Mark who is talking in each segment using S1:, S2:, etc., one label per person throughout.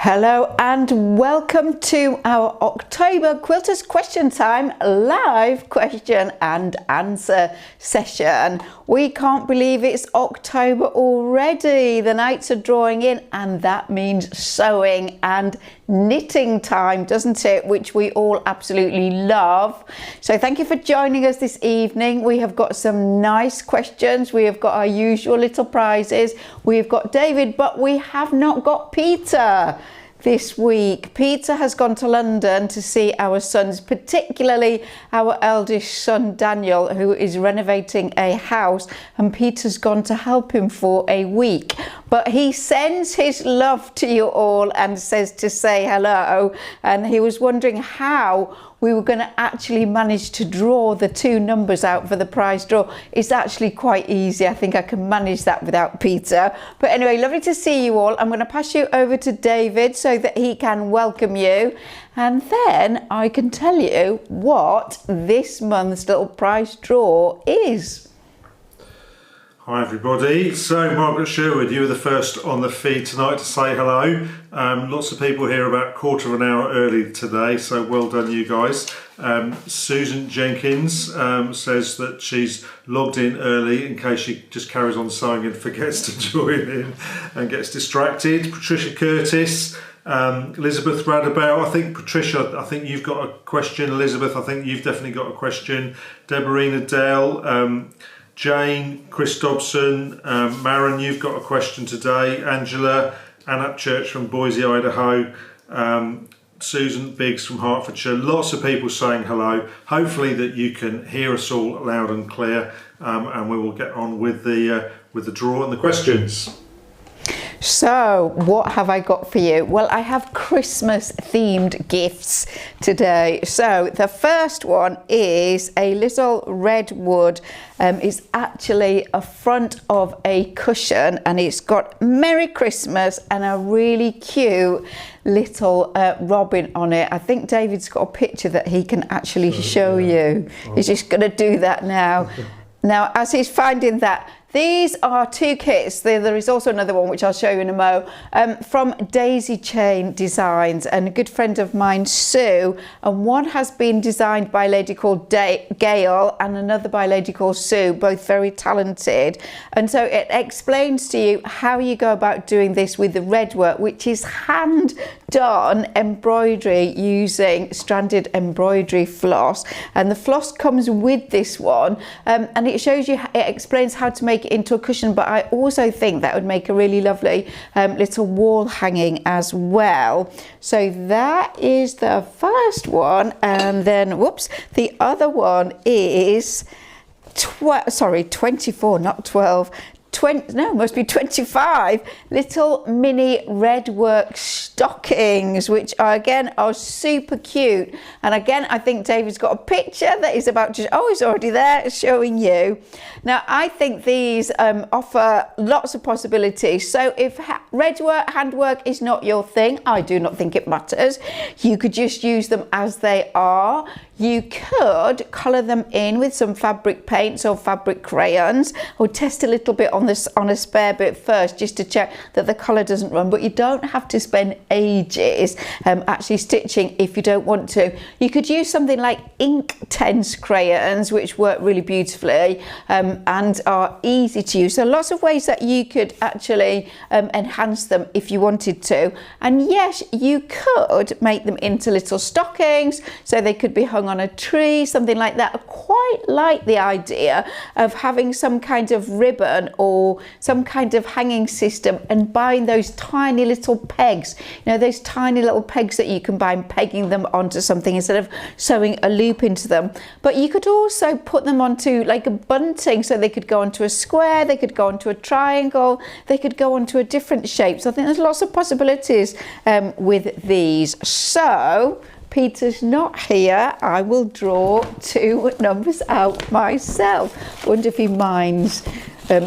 S1: Hello and welcome to our October Quilters Question Time live question and answer session. We can't believe it's October already. The nights are drawing in and that means sewing and knitting time, doesn't it? Which we all absolutely love. So thank you for joining us this evening. We have got some nice questions. We have got our usual little prizes. We've got David, but we have not got Peter this week. Peter has gone to London to see our sons, particularly our eldest son Daniel, who is renovating a house, and Peter's gone to help him for a week. But he sends his love to you all and says to say hello, and he was wondering how we were going to actually manage to draw the two numbers out for the prize draw. It's actually quite easy. I think I can manage that without Peter. But anyway, lovely to see you all. I'm going to pass you over to David so that he can welcome you. And then I can tell you what this month's little prize draw is.
S2: Hi everybody, so Margaret Sherwood, you were the first on the feed tonight to say hello. Lots of people here about quarter of an hour early today, so well done you guys. Susan Jenkins says that she's logged in early in case she just carries on sewing and forgets to join in and gets distracted. Patricia Curtis, Elizabeth Radabow, I think Patricia, I think you've got a question. Elizabeth, I think you've definitely got a question. Deborina Dale, Jane, Chris Dobson, Maren, you've got a question today. Angela, Ann Church from Boise, Idaho, Susan Biggs from Hertfordshire. Lots of people saying hello. Hopefully that you can hear us all loud and clear, and we will get on with the draw and the questions.
S1: So what have I got for you? Well, I have Christmas themed gifts today. So the first one is a little red wood. It's actually a front of a cushion and it's got Merry Christmas and a really cute little robin on it. I think David's got a picture that he can actually show you. He's just going to do that now. Now, as he's finding that, these are two kits. There is also another one which I'll show you in a mo, from Daisy Chain Designs, and a good friend of mine, Sue, and one has been designed by a lady called Gail and another by a lady called Sue, both very talented. And so it explains to you how you go about doing this with the red work, which is hand done embroidery using stranded embroidery floss, and the floss comes with this one, and it shows you, it explains how to make it into a cushion, but I also think that would make a really lovely little wall hanging as well. So that is the first one, and then whoops, the other one is 24, not 12. 20, no, must be 25 little mini red work stockings, which are again are super cute. And again, I think David's got a picture that is about to, oh, he's already there showing you. Now, I think these offer lots of possibilities. So if red work, handwork is not your thing, I do not think it matters. You could just use them as they are. You could colour them in with some fabric paints or fabric crayons, or test a little bit on this on a spare bit first just to check that the colour doesn't run, but you don't have to spend ages actually stitching if you don't want to. You could use something like Inktense crayons, which work really beautifully and are easy to use. So lots of ways that you could actually enhance them if you wanted to. And yes, you could make them into little stockings, so they could be hung on a tree, something like that. I quite like the idea of having some kind of ribbon or some kind of hanging system and buying those tiny little pegs, you know, those tiny little pegs that you can buy and pegging them onto something instead of sewing a loop into them. But you could also put them onto like a bunting, so they could go onto a square, they could go onto a triangle, they could go onto a different shape. So I think there's lots of possibilities with these. So Peter's not here. I will draw two numbers out myself. Wonder if he minds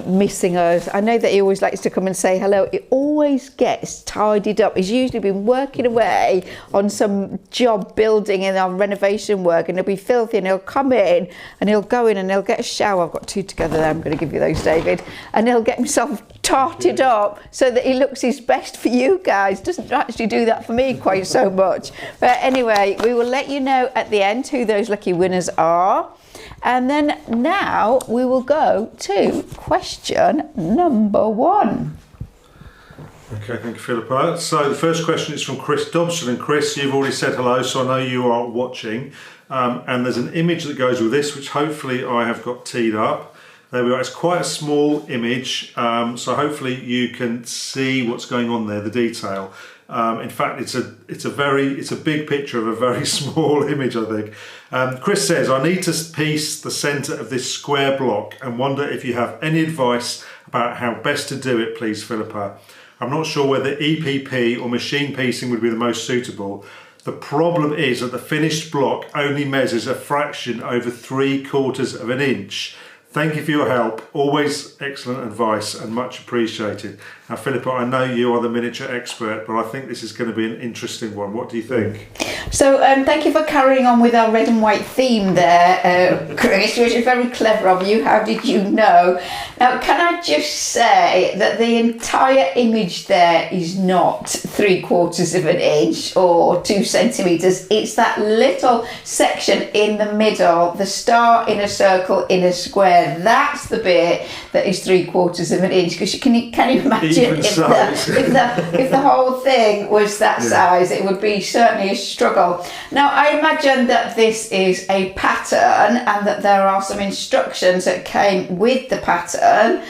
S1: missing us. I know that he always likes to come and say hello. It always gets tidied up. He's usually been working away on some job building in our renovation work, and he'll be filthy, and he'll come in and he'll go in and he'll get a shower. I've got two together there. I'm going to give you those, David. And he'll get himself tarted up so that he looks his best for you guys. Doesn't actually do that for me quite so much. But anyway, we will let you know at the end who those lucky winners are. And then now we will go to question number 1.
S2: Okay, thank you, Philippa. So the first question is from Chris Dobson. And Chris, you've already said hello, so I know you are watching. And there's an image that goes with this, which hopefully I have got teed up. There we are. It's quite a small image, so hopefully you can see what's going on there, the detail. In fact, it's a big picture of a very small image, I think. Chris says, I need to piece the centre of this square block and wonder if you have any advice about how best to do it, please, Philippa. I'm not sure whether EPP or machine piecing would be the most suitable. The problem is that the finished block only measures a fraction over 3/4 of an inch. Thank you for your help. Always excellent advice and much appreciated. Now, Philippa, I know you are the miniature expert, but I think this is going to be an interesting one. What do you think?
S1: So thank you for carrying on with our red and white theme there, Chris, which is very clever of you. How did you know? Now, can I just say that the entire image there is not 3/4 of an inch or 2 centimetres. It's that little section in the middle, the star in a circle in a square. That's the bit that is 3/4 of an inch. Because can you imagine if the whole thing was that size, it would be certainly a struggle. Now, I imagine that this is a pattern and that there are some instructions that came with the pattern.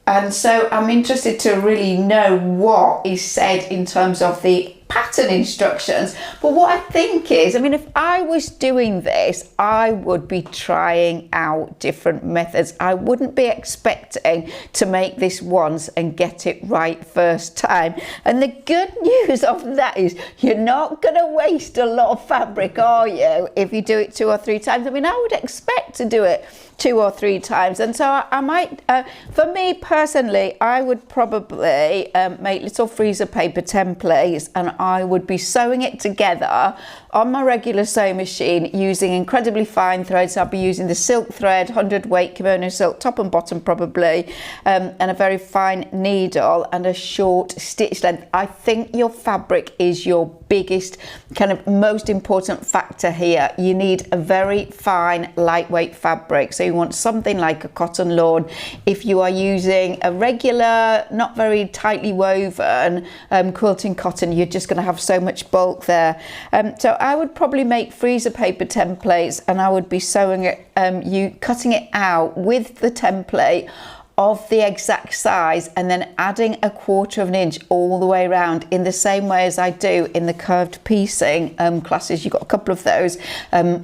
S1: And so I'm interested to really know what is said in terms of the pattern instructions. But what I think is, I mean, if I was doing this, I would be trying out different methods. I wouldn't be expecting to make this once and get it right first time. And the good news of that is you're not going to waste a lot of fabric, are you, if you do it 2 or 3 times? I mean, I would expect to do it 2 or 3 times. And so I might, for me personally, I would probably make little freezer paper templates, and I would be sewing it together on my regular sewing machine using incredibly fine threads. I'll be using the silk thread, 100 weight kimono silk, top and bottom probably, and a very fine needle and a short stitch length. I think your fabric is your biggest, kind of most important factor here. You need a very fine, lightweight fabric. So you want something like a cotton lawn. If you are using a regular, not very tightly woven quilting cotton, you're just going to have so much bulk there. So I would probably make freezer paper templates, and I would be sewing it, cutting it out with the template of the exact size, and then adding 1/4 of an inch all the way around in the same way as I do in the curved piecing classes. You've got a couple of those,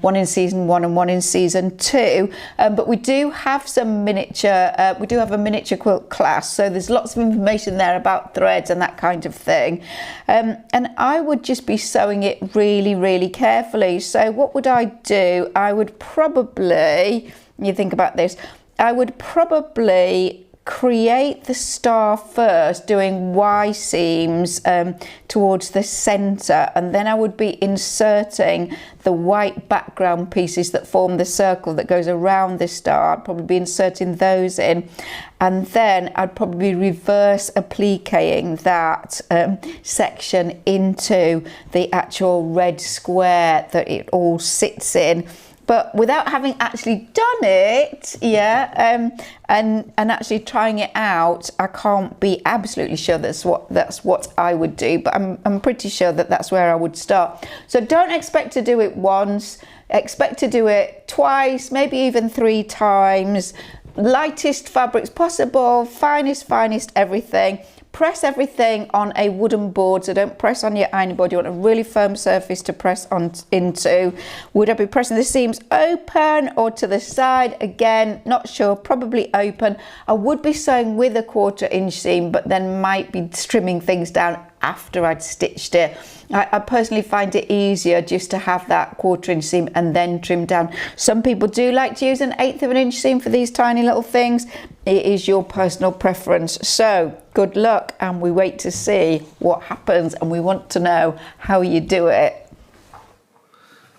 S1: one in season 1 and one in season 2. But we do have some miniature, we do have a miniature quilt class, so there's lots of information there about threads and that kind of thing. And I would just be sewing it really, really carefully. So what would I do? I would probably, you think about this, I would probably create the star first, doing Y seams towards the center, and then I would be inserting the white background pieces that form the circle that goes around the star. I'd probably be inserting those in, and then I'd probably reverse appliquing that section into the actual red square that it all sits in. But without having actually done it, and actually trying it out, I can't be absolutely sure that's what I would do. But I'm pretty sure that that's where I would start. So don't expect to do it once. Expect to do it twice, maybe even 3 times. Lightest fabrics possible, finest everything. Press everything on a wooden board, so don't press on your ironing board. You want a really firm surface to press on into. Would I be pressing the seams open or to the side? Again, not sure, probably open. I would be sewing with a 1/4 inch seam, but then might be trimming things down after I'd stitched it. I personally find it easier just to have that 1/4 inch seam and then trim down. Some people do like to use an 1/8 of an inch seam for these tiny little things. It is your personal preference. So good luck, and we wait to see what happens, and we want to know how you do it.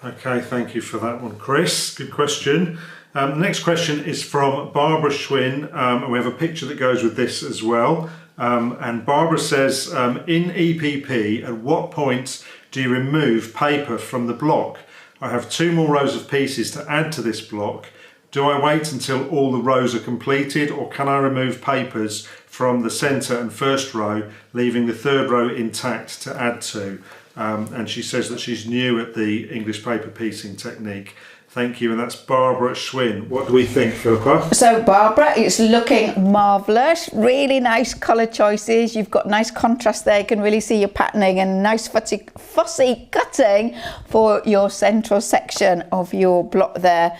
S2: Okay, thank you for that one, Chris. Good question. The next question is from Barbara Schwinn, and we have a picture that goes with this as well. And Barbara says, in EPP, at what point do you remove paper from the block? I have 2 more rows of pieces to add to this block. Do I wait until all the rows are completed, or can I remove papers from the centre and first row, leaving the 3rd row intact to add to? And she says that she's new at the English paper piecing technique. Thank you, and that's Barbara Schwinn. What do we think, Philippa?
S1: So Barbara, it's looking marvellous. Really nice colour choices. You've got nice contrast there. You can really see your patterning and nice fussy cutting for your central section of your block there.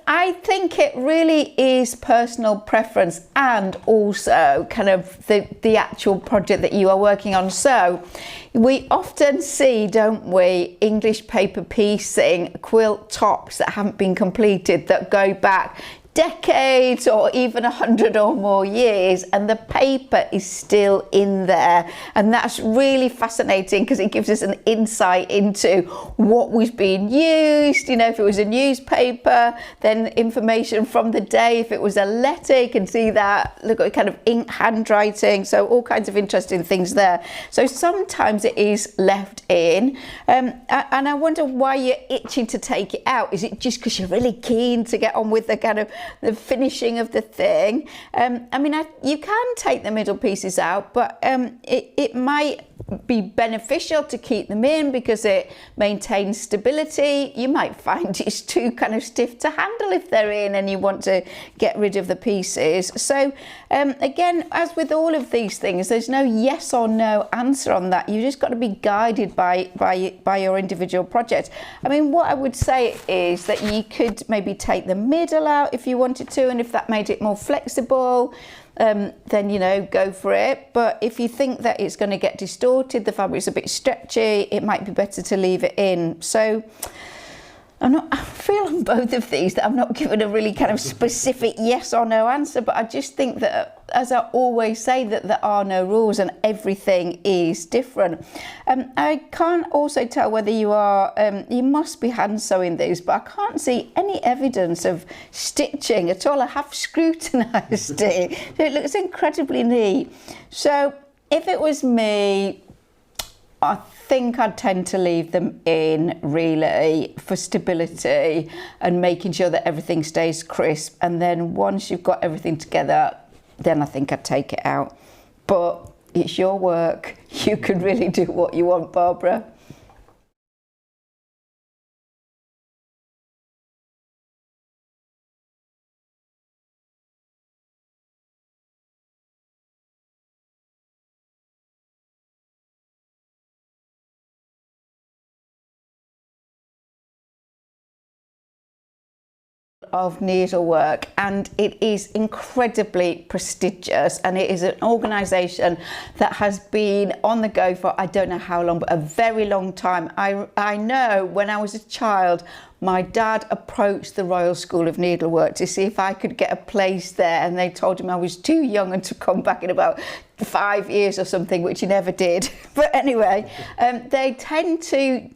S1: I think it really is personal preference and also kind of the actual project that you are working on. So we often see, don't we, English paper piecing quilt tops that haven't been completed that go back decades or even 100 or more years, and the paper is still in there, and that's really fascinating because it gives us an insight into what was being used. You know, if it was a newspaper, then information from the day. If it was a letter, you can see that, look at kind of ink handwriting, so all kinds of interesting things there. So sometimes it is left in, and I wonder why you're itching to take it out. Is it just because you're really keen to get on with the kind of the finishing of the thing? I mean, you can take the middle pieces out, but it might be beneficial to keep them in because it maintains stability. You might find it's too kind of stiff to handle if they're in and you want to get rid of the pieces. So again, as with all of these things, there's no yes or no answer on that. You just got to be guided by your individual project. I mean, what I would say is that you could maybe take the middle out if you wanted to, and if that made it more flexible, then, you know, go for it. But if you think that it's going to get distorted, the fabric's a bit stretchy, it might be better to leave it in. So I feel on both of these that I'm not given a really kind of specific yes or no answer, but I just think that, as I always say, that there are no rules and everything is different. I can't also tell whether you are, you must be hand sewing these, but I can't see any evidence of stitching at all. I have scrutinised it. It looks incredibly neat. So if it was me, I think I'd tend to leave them in, really, for stability and making sure that everything stays crisp. And then once you've got everything together, then I think I'd take it out. But it's your work. You can really do what you want, Barbara. Of needlework, and it is incredibly prestigious, and it is an organisation that has been on the go for I don't know how long, but a very long time. I know when I was a child, my dad approached the Royal School of Needlework to see if I could get a place there, and they told him I was too young and to come back in about 5 years or something, which he never did. But anyway, they tend to,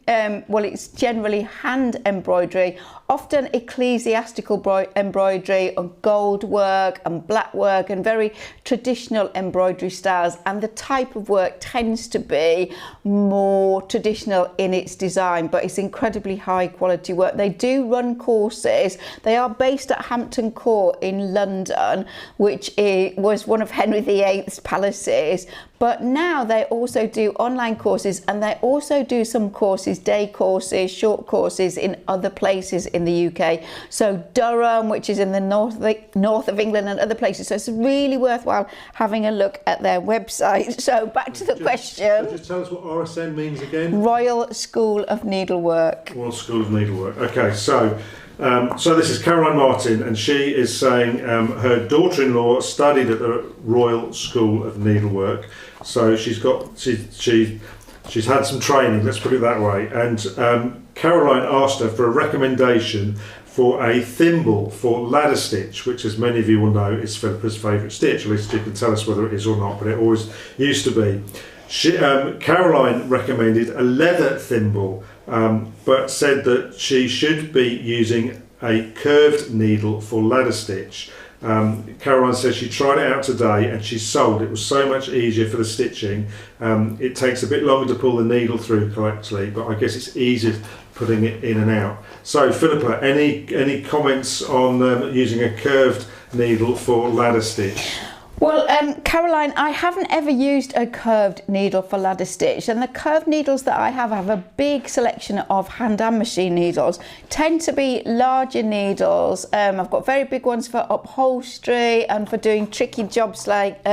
S1: well, it's generally hand embroidery, often ecclesiastical embroidery on gold work and black work and very traditional embroidery styles, and the type of work tends to be more traditional in its design, but it's incredibly high quality work. They do run courses. They are based at Hampton Court in London, which was one of Henry VIII's palaces, but now they also do online courses, and they also do some courses, day courses, short courses in other places in the UK. So Durham, which is in the north of England, and other places. So it's really worthwhile having a look at their website. So back to the question.
S2: So just tell us what RSN means again.
S1: Royal School of Needlework.
S2: Royal School of Needlework. Okay, so this is Caroline Martin, and she is saying her daughter-in-law studied at the Royal School of Needlework. So she's had some training, let's put it that way. And Caroline asked her for a recommendation for a thimble for ladder stitch, which, as many of you will know, is Philippa's favourite stitch. At least you can tell us whether it is or not, but it always used to be. Caroline recommended a leather thimble, but said that she should be using a curved needle for ladder stitch. Caroline says she tried it out today and she's sold. It was so much easier for the stitching. It takes a bit longer to pull the needle through correctly, but I guess it's easier putting it in and out. So Philippa, any comments on using a curved needle for ladder stitch?
S1: Well, Caroline, I haven't ever used a curved needle for ladder stitch, and the curved needles that I have a big selection of hand and machine needles, tend to be larger needles. I've got very big ones for upholstery and for doing tricky jobs like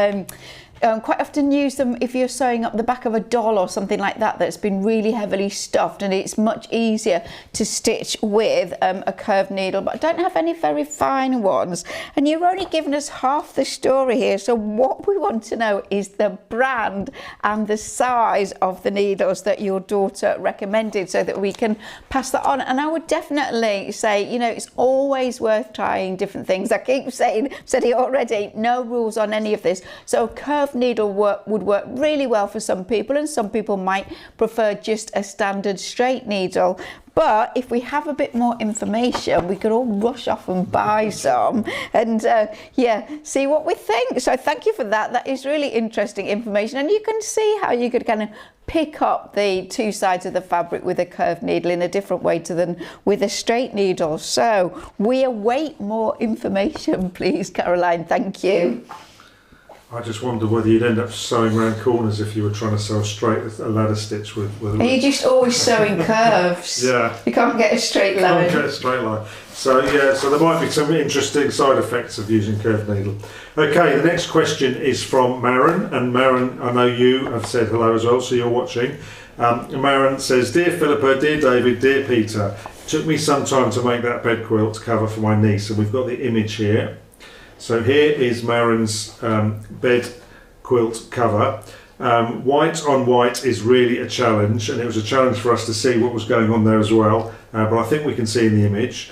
S1: quite often use them if you're sewing up the back of a doll or something like that that's been really heavily stuffed, and it's much easier to stitch with a curved needle. But I don't have any very fine ones, and you're only giving us half the story here. So what we want to know is the brand and the size of the needles that your daughter recommended, so that we can pass that on. And I would definitely say, you know, it's always worth trying different things. I keep saying, said it already, no rules on any of this. So curved needle would work really well for some people, and some people might prefer just a standard straight needle. But if we have a bit more information, we could all rush off and buy some and see what we think. So thank you for that. That is really interesting information, and you can see how you could kind of pick up the two sides of the fabric with a curved needle in a different way than with a straight needle. So we await more information, please, Caroline. Thank you.
S2: I just wonder whether you'd end up sewing round corners if you were trying to sew straight a ladder stitch with
S1: Are you just always sewing curves?
S2: Yeah.
S1: You can't get a straight line.
S2: Can't get a straight line. So there might be some interesting side effects of using curved needle. Okay, the next question is from Maren, and Maren, I know you have said hello as well, so you're watching. Maren says, "Dear Philippa, dear David, dear Peter, it took me some time to make that bed quilt cover for my niece," and we've got the image here. So here is Maren's bed quilt cover. White on white is really a challenge, and it was a challenge for us to see what was going on there as well, but I think we can see in the image.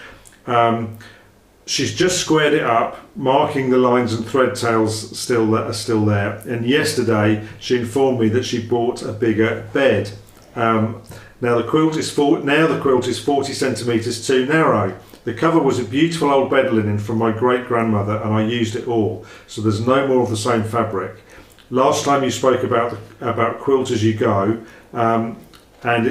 S2: She's just squared it up, marking the lines and thread tails are still there, and yesterday she informed me that she bought a bigger bed. Now the quilt is 40 centimetres too narrow. The cover was a beautiful old bed linen from my great-grandmother, and I used it all, so there's no more of the same fabric. Last time you spoke about quilt as you go, and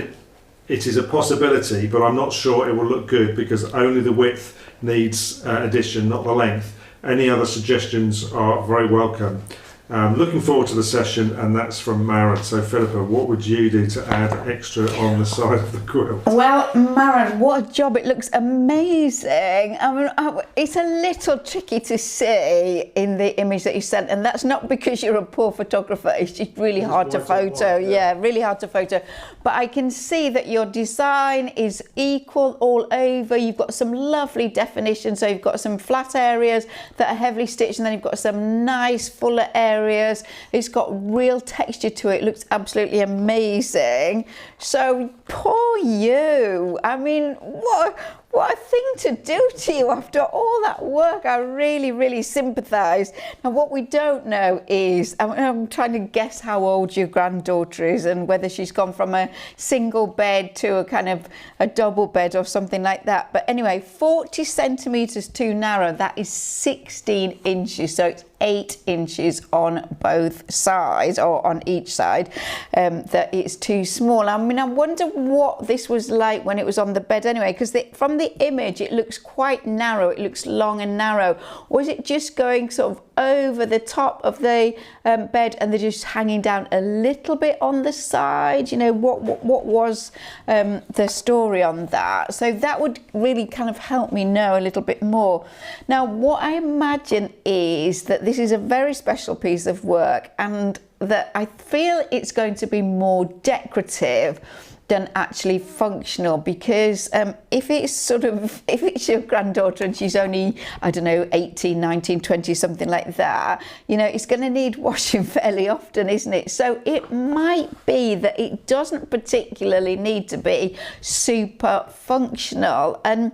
S2: it is a possibility, but I'm not sure it will look good because only the width needs addition, not the length. Any other suggestions are very welcome. Looking forward to the session, and that's from Maren. So Philippa, what would you do to add extra on the side of the quilt?
S1: Well, Maren, what a job. It looks amazing. I mean, it's a little tricky to see in the image that you sent, and that's not because you're a poor photographer. It's just really hard to photo. Yeah, really hard to photo. But I can see that your design is equal all over. You've got some lovely definition. So you've got some flat areas that are heavily stitched, and then you've got some nice fuller areas. It's got real texture to it. It looks absolutely amazing. So poor you. I mean, what a thing to do to you after all that work. I really, really sympathise. Now, what we don't know is, I'm trying to guess how old your granddaughter is and whether she's gone from a single bed to a kind of a double bed or something like that. But anyway, 40 centimetres too narrow, that is 16 inches. So it's 8 inches on both sides, or on each side, that it's too small. I mean, I wonder what this was like when it was on the bed anyway, because from the image it looks quite narrow, it looks long and narrow. Or is it just going sort of over the top of the bed and they're just hanging down a little bit on the side? You know, what was the story on that? So that would really kind of help me know a little bit more. Now, what I imagine is that this is a very special piece of work, and that I feel it's going to be more decorative than actually functional, because if it's your granddaughter and she's only, I don't know, 18, 19, 20, something like that, you know, it's going to need washing fairly often, isn't it? So it might be that it doesn't particularly need to be super functional. And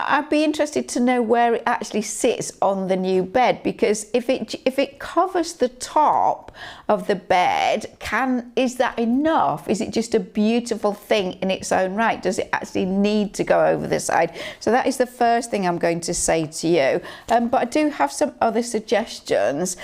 S1: I'd be interested to know where it actually sits on the new bed, because if it covers the top of the bed, is that enough? Is it just a beautiful thing in its own right? Does it actually need to go over the side? So that is the first thing I'm going to say to you. But I do have some other suggestions.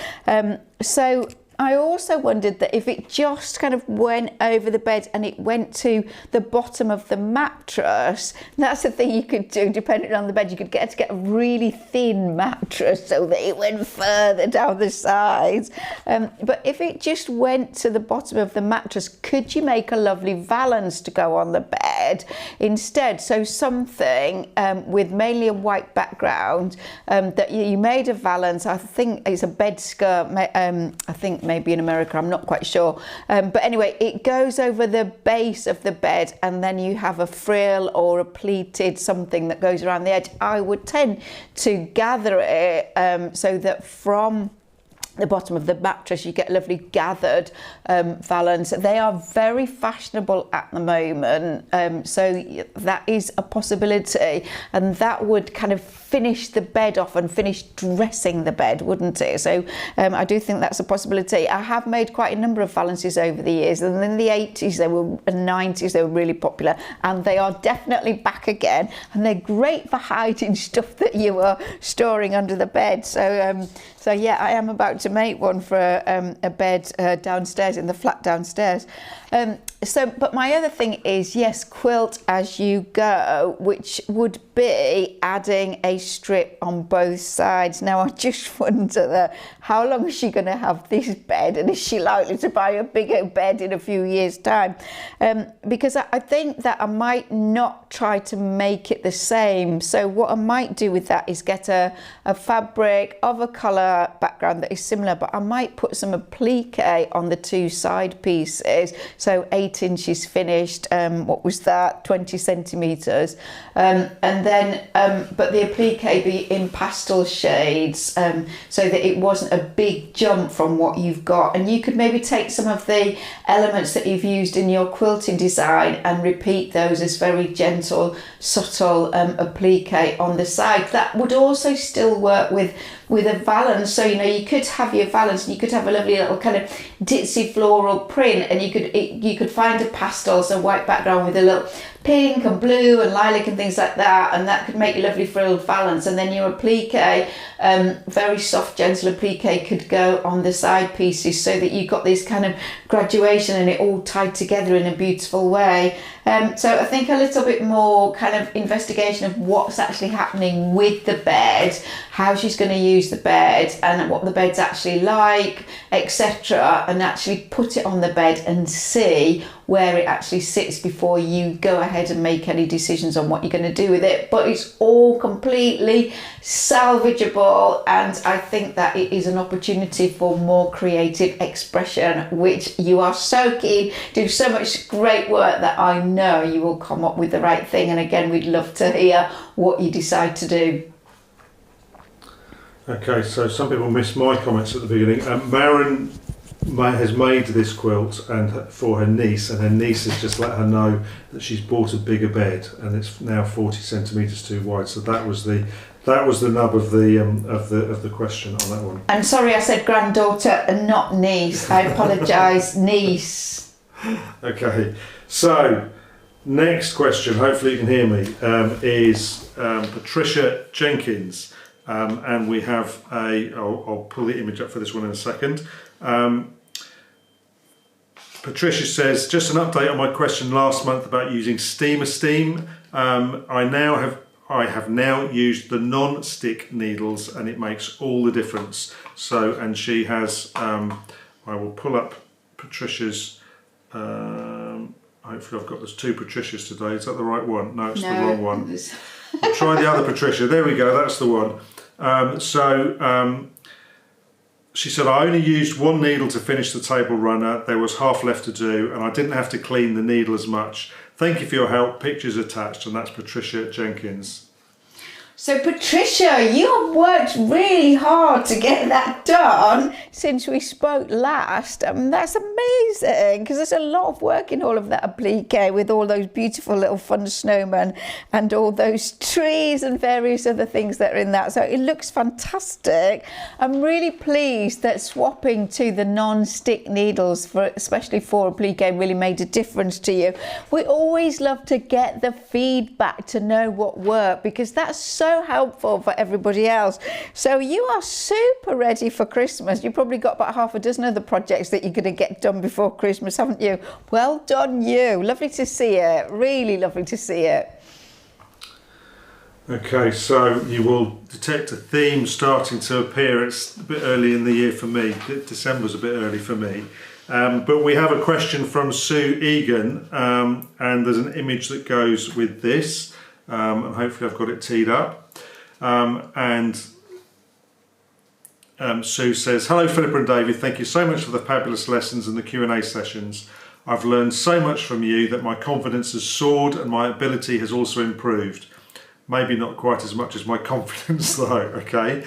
S1: So I also wondered that if it just kind of went over the bed and it went to the bottom of the mattress, that's the thing you could do depending on the bed. You could get a really thin mattress so that it went further down the sides. But if it just went to the bottom of the mattress, could you make a lovely valance to go on the bed instead? So something with mainly a white background, that you made a valance. I think it's a bed skirt. I think maybe in America, I'm not quite sure, but anyway, it goes over the base of the bed, and then you have a frill or a pleated something that goes around the edge. I would tend to gather it so that from the bottom of the mattress you get a lovely gathered valance. They are very fashionable at the moment, so that is a possibility, and that would kind of finish the bed off and finish dressing the bed, wouldn't it? So I do think that's a possibility. I have made quite a number of valances over the years, and in the 80s and 90s they were really popular, and they are definitely back again, and they're great for hiding stuff that you are storing under the bed. So yeah, I am about to make one for a bed downstairs, in the flat downstairs. But my other thing is, yes, quilt as you go, which would be adding a strip on both sides. Now, I just wonder how long is she going to have this bed, and is she likely to buy a bigger bed in a few years' time? Because I think that I might not try to make it the same. So what I might do with that is get a fabric of a colour background that is similar, but I might put some applique on the two side pieces. So 8 inches finished, what was that, 20 centimetres, and then but the applique be in pastel shades, so that it wasn't a big jump from what you've got. And you could maybe take some of the elements that you've used in your quilting design and repeat those as very gentle, subtle applique on the side. That would also still work with a valance. So you could have your valance, and you could have a lovely little kind of ditzy floral print, and you could find a pastel, so white background with a little pink and blue and lilac and things like that, and that could make a lovely frilled valance. And then your applique, very soft gentle applique, could go on the side pieces, so that you got this kind of graduation and it all tied together in a beautiful way. So I think a little bit more kind of investigation of what's actually happening with the bed, how she's going to use the bed, and what the bed's actually like, etc., and actually put it on the bed and see where it actually sits before you go ahead and make any decisions on what you're going to do with it. But it's all completely salvageable, and I think that it is an opportunity for more creative expression, which you are so keen, do so much great work that I know you will come up with the right thing. And again, we'd love to hear what you decide to do.
S2: Okay, so some people missed my comments at the beginning. Maren has made this quilt and for her niece, and her niece has just let her know that she's bought a bigger bed, and it's now 40 centimetres too wide. So that was the nub of the question on that one.
S1: I'm sorry, I said granddaughter and not niece. I apologise, niece.
S2: Okay, so next question, hopefully you can hear me, is Patricia Jenkins. And we have I'll pull the image up for this one in a second. Patricia says, just an update on my question last month about using steamer steam. I have now used the non-stick needles, and it makes all the difference. So, and she has, I will pull up Patricia's, hopefully I've got, there's two Patricias today. Is that the right one? No, it's the wrong one. I'll try the other Patricia. There we go, that's the one. She said, I only used one needle to finish the table runner. There was half left to do, and I didn't have to clean the needle as much. Thank you for your help. Pictures attached. And that's Patricia Jenkins.
S1: So Patricia, you have worked really hard to get that done since we spoke last. That's amazing, because there's a lot of work in all of that applique with all those beautiful little fun snowmen and all those trees and various other things that are in that. So it looks fantastic. I'm really pleased that swapping to the non-stick needles, especially for applique, really made a difference to you. We always love to get the feedback to know what worked, because that's so helpful for everybody else. So you are super ready for Christmas. You've probably got about half a dozen other projects that you're going to get done before Christmas, haven't you? Well done you. Lovely to see it. Really lovely to see it.
S2: Okay, so you will detect a theme starting to appear. It's a bit early in the year for me. December's a bit early for me. But we have a question from Sue Egan, and there's an image that goes with this. And hopefully I've got it teed up. Sue says, "Hello Philippa and David, thank you so much for the fabulous lessons and the Q&A sessions. I've learned so much from you that my confidence has soared and my ability has also improved. Maybe not quite as much as my confidence though, okay?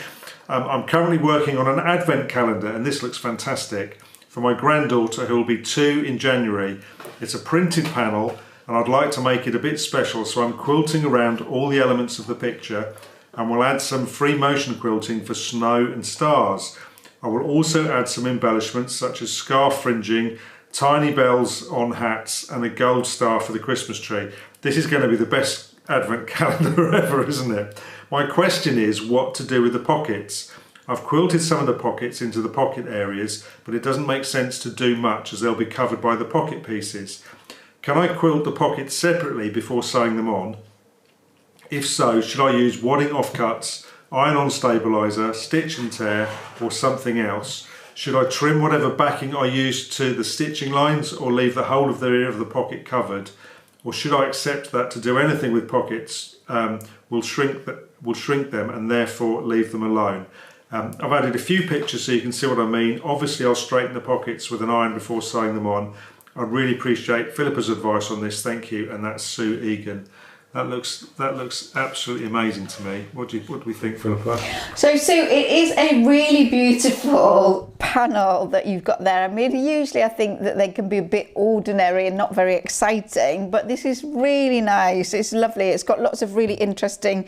S2: I'm currently working on an advent calendar, and this looks fantastic, for my granddaughter who will be 2 in January. It's a printed panel and I'd like to make it a bit special, so I'm quilting around all the elements of the picture, and we'll add some free motion quilting for snow and stars. I will also add some embellishments such as scarf fringing, tiny bells on hats and a gold star for the Christmas tree." This is going to be the best advent calendar ever, isn't it? My question is what to do with the pockets. I've quilted some of the pockets into the pocket areas, but it doesn't make sense to do much as they'll be covered by the pocket pieces. Can I quilt the pockets separately before sewing them on? If so, should I use wadding offcuts, iron-on stabiliser, stitch and tear, or something else? Should I trim whatever backing I used to the stitching lines, or leave the whole of the rear of the pocket covered? Or should I accept that to do anything with pockets will shrink them and therefore leave them alone? I've added a few pictures so you can see what I mean. Obviously I'll straighten the pockets with an iron before sewing them on. I really appreciate Philippa's advice on this, thank you. And that's Sue Egan. That looks absolutely amazing to me. What do we think, Philippa?
S1: So Sue, it is a really beautiful panel that you've got there. I mean, usually I think that they can be a bit ordinary and not very exciting, but this is really nice. It's lovely. It's got lots of really interesting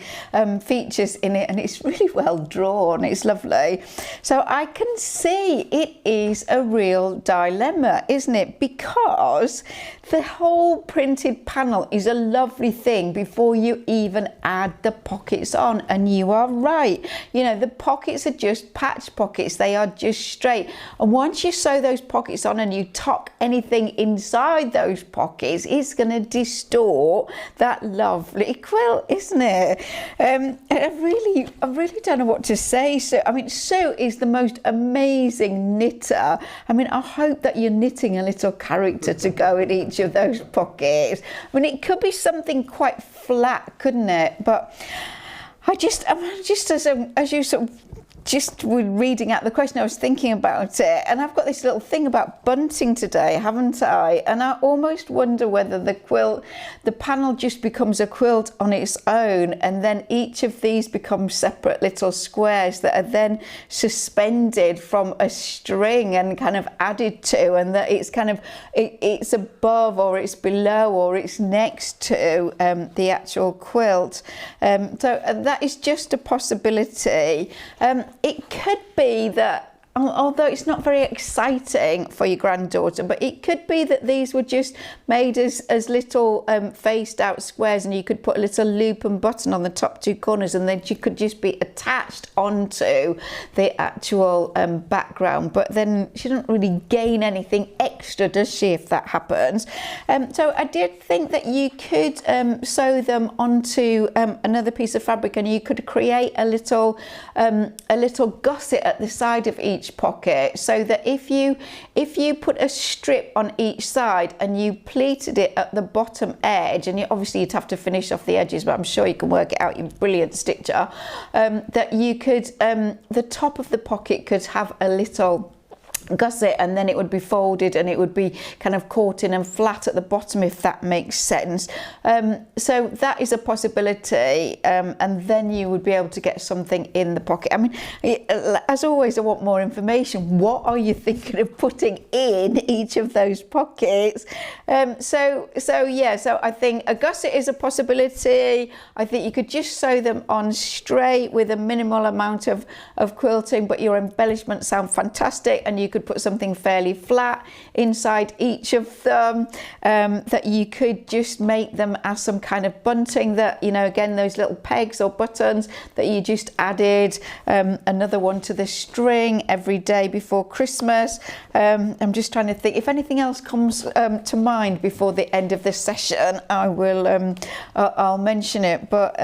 S1: features in it, and it's really well drawn. It's lovely. So I can see it is a real dilemma, isn't it? Because the whole printed panel is a lovely thing before you even add the pockets on, and you are right. You know, the pockets are just patch pockets. They are just straight, and once you sew those pockets on and you tuck anything inside those pockets, it's going to distort that lovely quilt, isn't it? I really don't know what to say. So I mean, Sue is the most amazing knitter. I mean, I hope that you're knitting a little character to go in each of those pockets. I mean, it could be something quite flat, couldn't it? But as you sort of just were reading out the question, I was thinking about it, and I've got this little thing about bunting today, haven't I? And I almost wonder whether the panel just becomes a quilt on its own, and then each of these becomes separate little squares that are then suspended from a string and kind of added to, and that it's kind of it's above or it's below or it's next to the actual quilt. So that is just a possibility. It could be that, although it's not very exciting for your granddaughter, but it could be that these were just made as little faced out squares, and you could put a little loop and button on the top 2 corners, and then you could just be attached onto the actual background. But then she doesn't really gain anything extra, does she, if that happens? So I did think that you could sew them onto another piece of fabric, and you could create a little gusset at the side of each pocket, so that if you put a strip on each side and you pleated it at the bottom edge, and obviously you'd have to finish off the edges, but I'm sure you can work it out, you brilliant stitcher, that you could the top of the pocket could have a little gusset, and then it would be folded and it would be kind of caught in and flat at the bottom, if that makes sense. So that is a possibility, and then you would be able to get something in the pocket. I mean, as always, I want more information. What are you thinking of putting in each of those pockets? So I think a gusset is a possibility. I think you could just sew them on straight with a minimal amount of quilting, but your embellishments sound fantastic, and you could put something fairly flat inside each of them, that you could just make them as some kind of bunting, that, you know, again, those little pegs or buttons that you just added another one to the string every day before Christmas. I'm just trying to think if anything else comes to mind before the end of this session. I will I'll mention it, but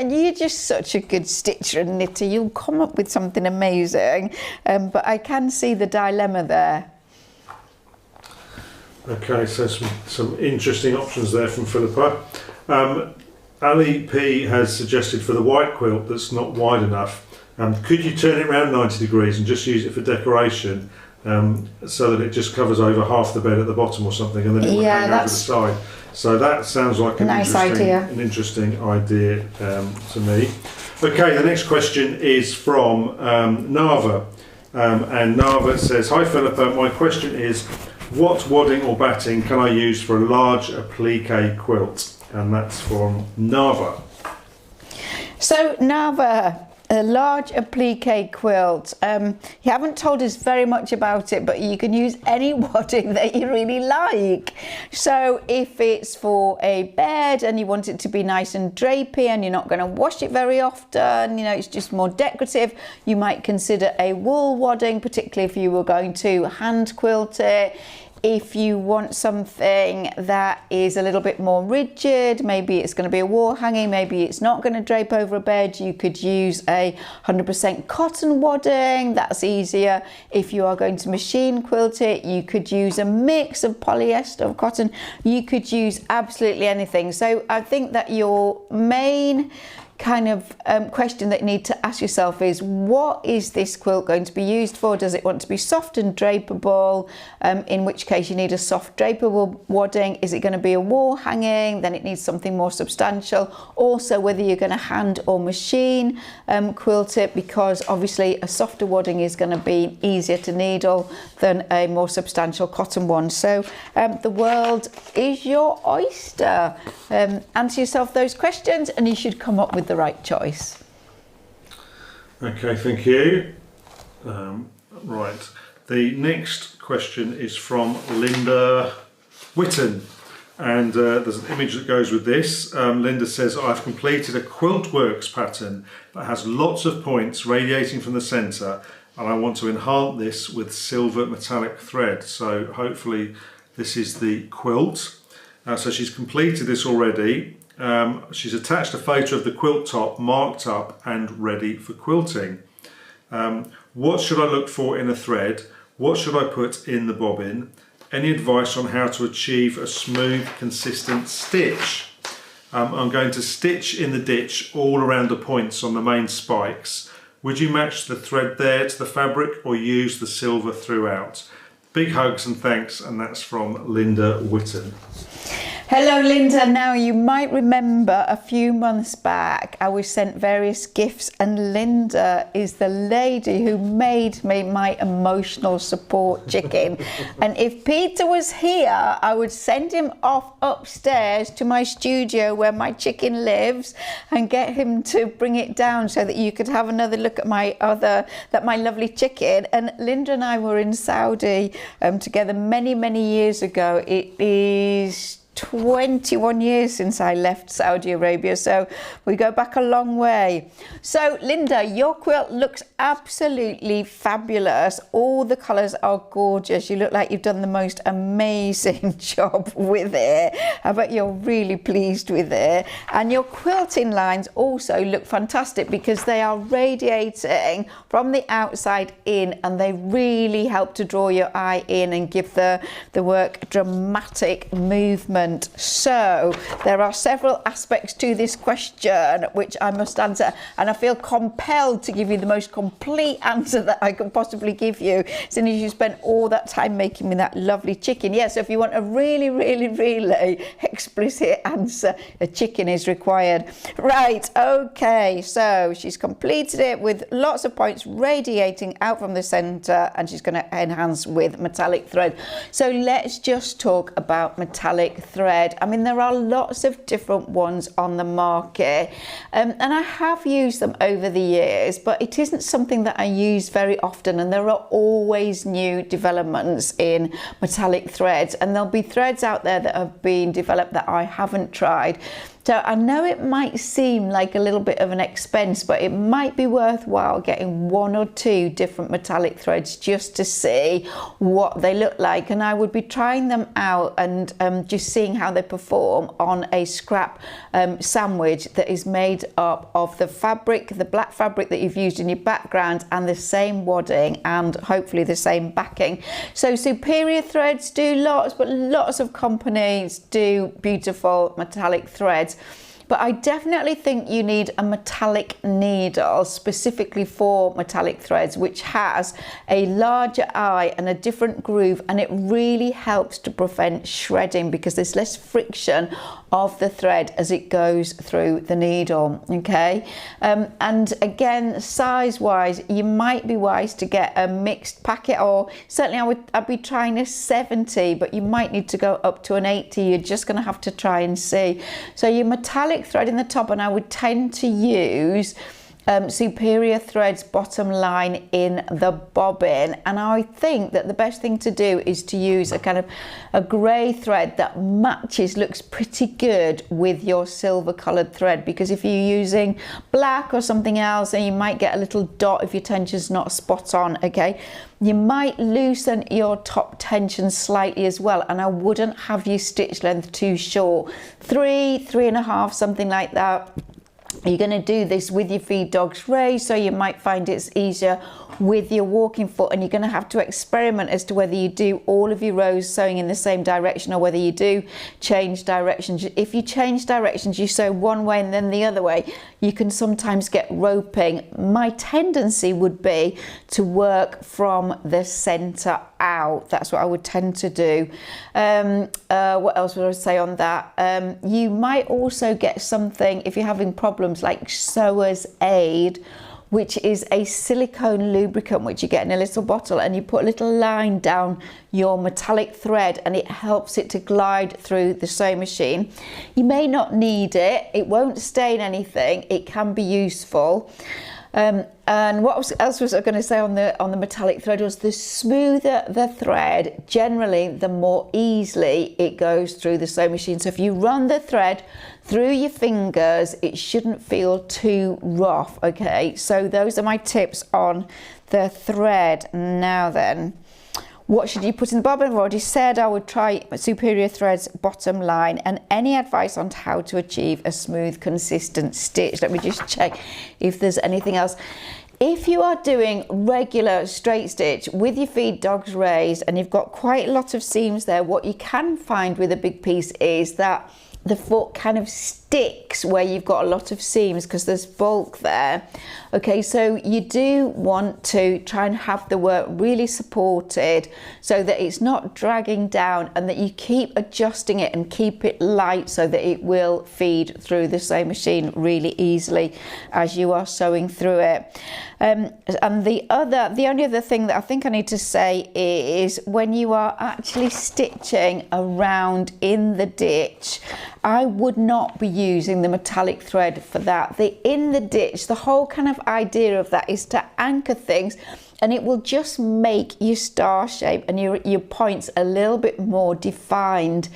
S1: you're just such a good stitcher and knitter. You'll come up with something amazing, but I can see the dilemma there.
S2: Okay, so some interesting options there from Philippa. Ali P has suggested for the white quilt that's not wide enough, could you turn it around 90 degrees and just use it for decoration, so that it just covers over half the bed at the bottom or something, and then it would hang over the side. So that sounds like an interesting idea to me. Okay, the next question is from Nava. And Nava says, "Hi Philippa, my question is, what wadding or batting can I use for a large applique quilt?" And that's from Nava.
S1: So Nava, a large applique quilt. You haven't told us very much about it, but you can use any wadding that you really like. So if it's for a bed and you want it to be nice and drapey and you're not going to wash it very often, you know, it's just more decorative, you might consider a wool wadding, particularly if you were going to hand quilt it. If you want something that is a little bit more rigid, maybe it's going to be a wall hanging, maybe it's not going to drape over a bed, you could use a 100% cotton wadding. That's easier. If you are going to machine quilt it, you could use a mix of polyester or cotton. You could use absolutely anything. So I think that your main kind of question that you need to ask yourself is, what is this quilt going to be used for? Does it want to be soft and drapeable, in which case you need a soft drapeable wadding? Is it going to be a wall hanging? Then it needs something more substantial. Also, whether you're going to hand or machine quilt it, because obviously a softer wadding is going to be easier to needle than a more substantial cotton one. So the world is your oyster. Answer yourself those questions and you should come up with the right choice.
S2: Okay, thank you. Right, the next question is from Linda Witten, and there's an image that goes with this. Linda says, "I've completed a Quiltworks pattern that has lots of points radiating from the centre, and I want to enhance this with silver metallic thread." So hopefully this is the quilt. So she's completed this already. She's attached a photo of the quilt top marked up and ready for quilting. What should I look for in a thread? What should I put in the bobbin? Any advice on how to achieve a smooth, consistent stitch? I'm going to stitch in the ditch all around the points on the main spikes. Would you match the thread there to the fabric or use the silver throughout? Big hugs and thanks, and that's from Linda Witten.
S1: Hello Linda, now you might remember a few months back I was sent various gifts, and Linda is the lady who made me my emotional support chicken. And if Peter was here, I would send him off upstairs to my studio where my chicken lives and get him to bring it down so that you could have another look at my lovely chicken. And Linda and I were in Saudi together many years ago. It is 21 years since I left Saudi Arabia, so we go back a long way. So Linda, your quilt looks absolutely fabulous. All the colours are gorgeous. You look like you've done the most amazing job with it. I bet you're really pleased with it. And your quilting lines also look fantastic because they are radiating from the outside in, and they really help to draw your eye in and give the work dramatic movement. Excellent. So there are several aspects to this question which I must answer, and I feel compelled to give you the most complete answer that I can possibly give you, since you spent all that time making me that lovely chicken. Yeah, so if you want a really, really, really explicit answer, a chicken is required. Right, okay, so she's completed it with lots of points radiating out from the centre, and she's going to enhance with metallic thread. So let's just talk about metallic thread. I mean, there are lots of different ones on the market, and I have used them over the years, but it isn't something that I use very often, and there are always new developments in metallic threads, and there'll be threads out there that have been developed that I haven't tried. So I know it might seem like a little bit of an expense, but it might be worthwhile getting 1 or 2 different metallic threads just to see what they look like. And I would be trying them out and just seeing how they perform on a scrap sandwich that is made up of the fabric, the black fabric that you've used in your background, and the same wadding and hopefully the same backing. So Superior Threads do lots, but lots of companies do beautiful metallic threads. But I definitely think you need a metallic needle specifically for metallic threads, which has a larger eye and a different groove, and it really helps to prevent shredding because there's less friction of the thread as it goes through the needle. Okay, and again, size wise, you might be wise to get a mixed packet, or certainly I'd be trying a 70, but you might need to go up to an 80. You're just going to have to try and see. So your metallic thread in the top, and I would tend to use Superior Threads bottom line in the bobbin, and I think that the best thing to do is to use a kind of a grey thread that matches, looks pretty good with your silver coloured thread, because if you're using black or something else, then you might get a little dot if your tension's not spot on. Okay, you might loosen your top tension slightly as well, and I wouldn't have your stitch length too short. 3.5, something like that. You're going to do this with your feed dog's raised, so you might find it's easier with your walking foot, and you're going to have to experiment as to whether you do all of your rows sewing in the same direction or whether you do change directions. If you change directions, you sew one way and then the other way, you can sometimes get roping. My tendency would be to work from the center out. That's what I would tend to do. What else would I say on that? You might also get something if you're having problems like Sewer's Aid, which is a silicone lubricant which you get in a little bottle, and you put a little line down your metallic thread and it helps it to glide through the sewing machine. You may not need it, it won't stain anything, it can be useful. And what else was I going to say on the metallic thread was the smoother the thread, generally the more easily it goes through the sewing machine. So if you run the thread through your fingers, it shouldn't feel too rough. Okay, so those are my tips on the thread. Now then, what should you put in the bobbin? I've already said I would try Superior Threads bottom line, and any advice on how to achieve a smooth, consistent stitch. Let me just check if there's anything else. If you are doing regular straight stitch with your feed dogs raised and you've got quite a lot of seams there, what you can find with a big piece is that the foot kind of sticks where you've got a lot of seams because there's bulk there. Okay, so you do want to try and have the work really supported so that it's not dragging down, and that you keep adjusting it and keep it light so that it will feed through the sewing machine really easily as you are sewing through it. And the only other thing that I think I need to say is when you are actually stitching around in the ditch, I would not be using the metallic thread for that. The in the ditch, the whole kind of idea of that is to anchor things, and it will just make your star shape and your points a little bit more defined.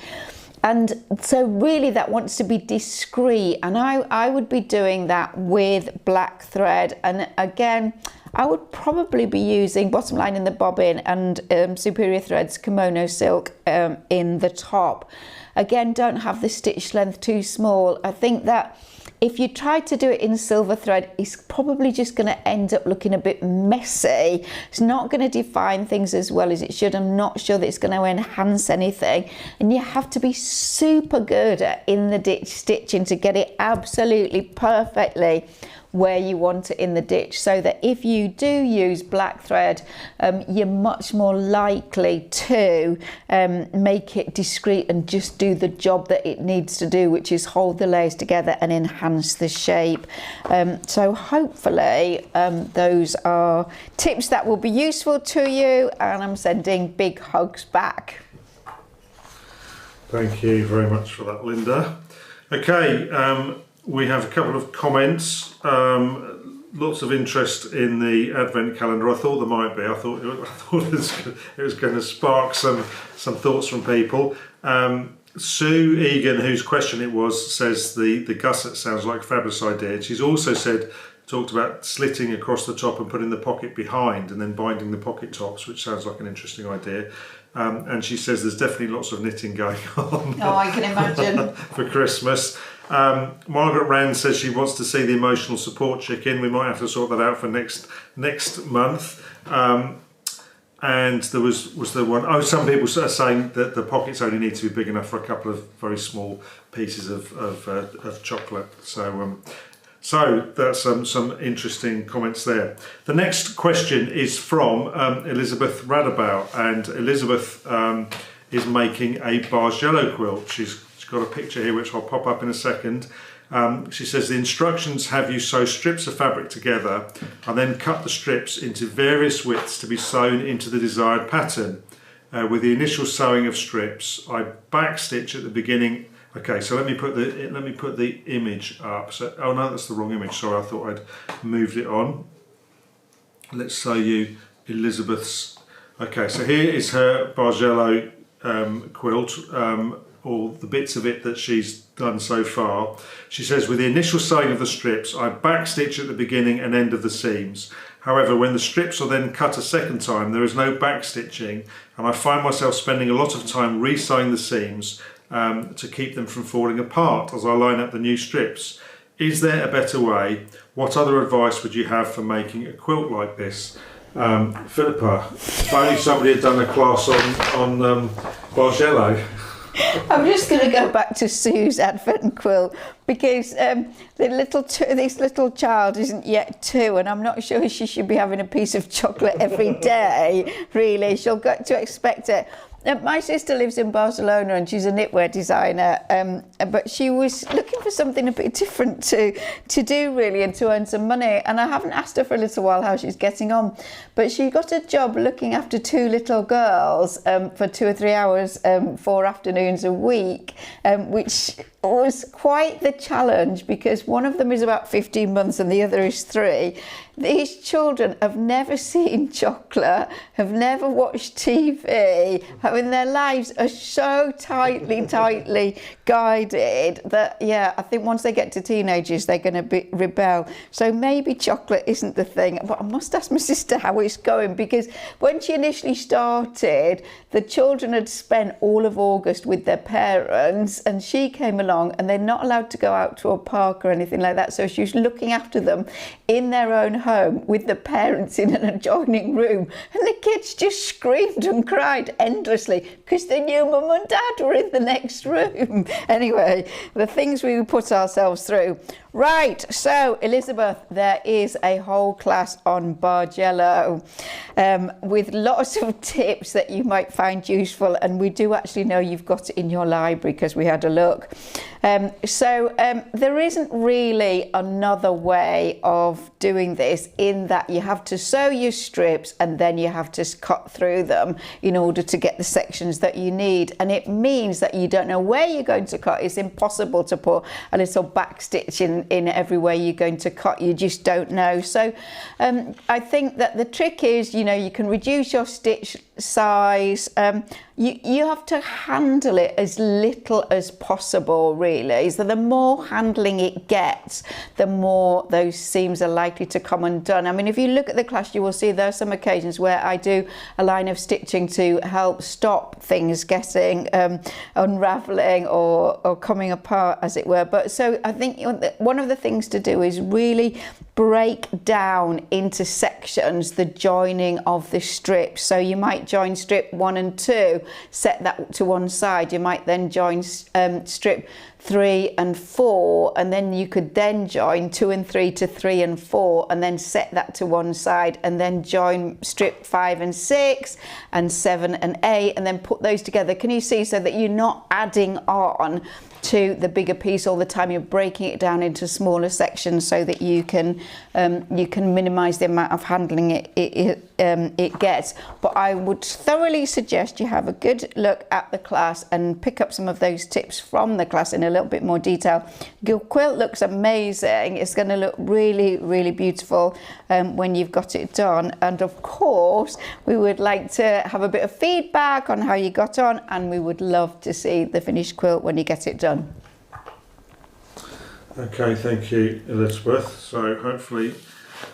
S1: And so really that wants to be discreet, and I would be doing that with black thread. And again, I would probably be using bottom line in the bobbin and Superior Threads kimono silk in the top. Again, don't have the stitch length too small. I think that If you try to do it in silver thread, it's probably just going to end up looking a bit messy. It's not going to define things as well as it should. I'm not sure that it's going to enhance anything. And you have to be super good at in the ditch stitching to get it absolutely perfectly where you want it in the ditch, so that if you do use black thread, you're much more likely to make it discreet and just do the job that it needs to do, which is hold the layers together and enhance the shape. So hopefully those are tips that will be useful to you, and I'm sending big hugs back.
S2: Thank you very much for that, Linda. Okay, we have a couple of comments. Lots of interest in the advent calendar. I thought there might be. I thought it was going to spark some thoughts from people. Sue Egan, whose question it was, says the gusset sounds like a fabulous idea. And she's also talked about slitting across the top and putting the pocket behind and then binding the pocket tops, which sounds like an interesting idea. And she says there's definitely lots of knitting going on.
S1: Oh, I can imagine.
S2: For Christmas. Margaret Rand says she wants to see the emotional support chicken. We might have to sort that out for next month. And there was the one, some people are saying that the pockets only need to be big enough for a couple of very small pieces of chocolate. So that's some interesting comments there. The next question is from Elizabeth Radabout, and Elizabeth is making a Bargello quilt. She's got a picture here which I'll pop up in a second. She says the instructions have you sew strips of fabric together and then cut the strips into various widths to be sewn into the desired pattern. With the initial sewing of strips, I backstitch at the beginning. Okay, so let me put the image up. So, oh no, that's the wrong image. Sorry, I thought I'd moved it on. Let's show you Elizabeth's. Okay, so here is her Bargello quilt. All the bits of it that she's done so far. She says, with the initial sewing of the strips, I backstitch at the beginning and end of the seams. However, when the strips are then cut a second time, there is no backstitching, and I find myself spending a lot of time re-sewing the seams to keep them from falling apart as I line up the new strips. Is there a better way? What other advice would you have for making a quilt like this? Philippa, if only somebody had done a class on Bargello.
S1: I'm just going to go back to Sue's advent quilt, because this little child isn't yet 2, and I'm not sure she should be having a piece of chocolate every day, really. She'll get to expect it. My sister lives in Barcelona and she's a knitwear designer, but she was looking for something a bit different to do, really, and to earn some money. And I haven't asked her for a little while how she's getting on, but she got a job looking after 2 little girls for 2 or 3 hours, 4 afternoons a week, which was quite the challenge, because one of them is about 15 months and the other is 3. These children have never seen chocolate, have never watched TV. I mean, their lives are so tightly guided that, yeah, I think once they get to teenagers, they're going to rebel. So maybe chocolate isn't the thing. But I must ask my sister how it's going, because when she initially started, the children had spent all of August with their parents, and she came along, and they're not allowed to go out to a park or anything like that. So she was looking after them in their own home with the parents in an adjoining room, and the kids just screamed and cried endlessly because they knew mum and dad were in the next room. Anyway, the things we put ourselves through. Right, so Elizabeth, there is a whole class on Bargello with lots of tips that you might find useful, and we do actually know you've got it in your library because we had a look. So there isn't really another way of doing this, in that you have to sew your strips and then you have to cut through them in order to get the sections that you need, and it means that you don't know where you're going to cut. It's impossible to put a little back stitch in everywhere you're going to cut. You just don't know. So I think that the trick is, you can reduce your stitch size. you have to handle it as little as possible, really. So the more handling it gets, the more those seams are likely to come undone. I mean, if you look at the class, you will see there are some occasions where I do a line of stitching to help stop things getting unraveling or coming apart, as it were. But so I think one of the things to do is really break down into sections the joining of the strips. So you might join strip 1 and 2, set that to one side. You might then join strip 3 and 4, and then you could then join 2 and 3 to 3 and 4, and then set that to one side, and then join strip 5 and 6 and 7 and 8, and then put those together. Can you see? So that you're not adding on to the bigger piece all the time. You're breaking it down into smaller sections so that you can minimize the amount of handling it gets. But I would thoroughly suggest you have a good look at the class and pick up some of those tips from the class in a little bit more detail. Your quilt looks amazing. It's going to look really, really beautiful when you've got it done. And of course, we would like to have a bit of feedback on how you got on, and we would love to see the finished quilt when you get it done.
S2: Okay, thank you, Elizabeth. So hopefully,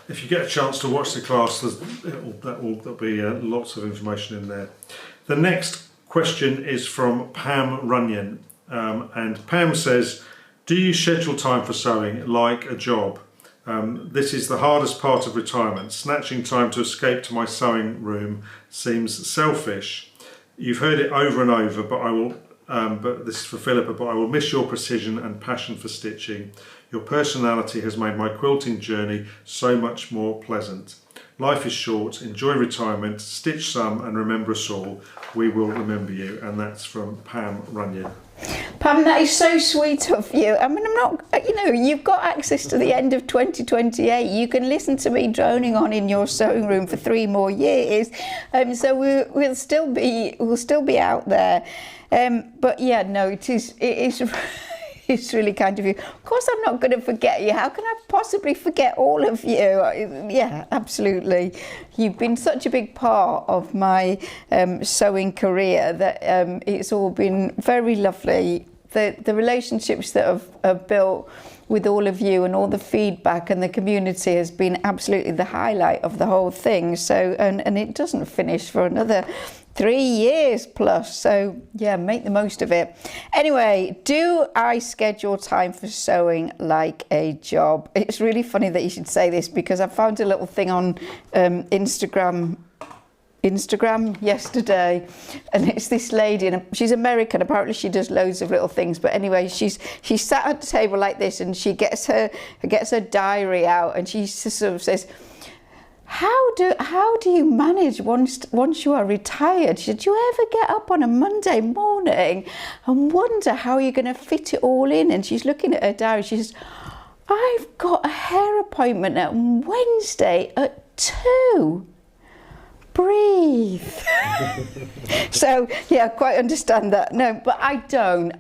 S2: if you get a chance to watch the class, there'll be lots of information in there. The next question is from Pam Runyon, and Pam says, do you schedule time for sewing like a job? This is the hardest part of retirement. Snatching time to escape to my sewing room seems selfish. You've heard it over and over, but this is for Philippa, but I will miss your precision and passion for stitching. Your personality has made my quilting journey so much more pleasant. Life is short, enjoy retirement, stitch some and remember us all. We will remember you. And that's from Pam Runyon.
S1: Pam, that is so sweet of you. I mean, I'm not, you've got access to the end of 2028. You can listen to me droning on in your sewing room for 3 more years. So we'll still be out there. But yeah, no, it is it's really kind of you. Of course, I'm not going to forget you. How can I possibly forget all of you? Yeah, absolutely. You've been such a big part of my sewing career that it's all been very lovely. The relationships that have built with all of you and all the feedback and the community has been absolutely the highlight of the whole thing. So, and it doesn't finish for another 3 years plus, so yeah, make the most of it. Anyway, do I schedule time for sewing like a job? It's really funny that you should say this, because I found a little thing on Instagram yesterday, and it's this lady, and she's American. Apparently she does loads of little things, but anyway, she's sat at the table like this, and she gets her diary out, and she sort of says, How do you manage once you are retired? Should you ever get up on a Monday morning and wonder how you're going to fit it all in? And she's looking at her diary. She says, I've got a hair appointment at Wednesday at 2. Breathe. So yeah, I quite understand that. No, but I don't.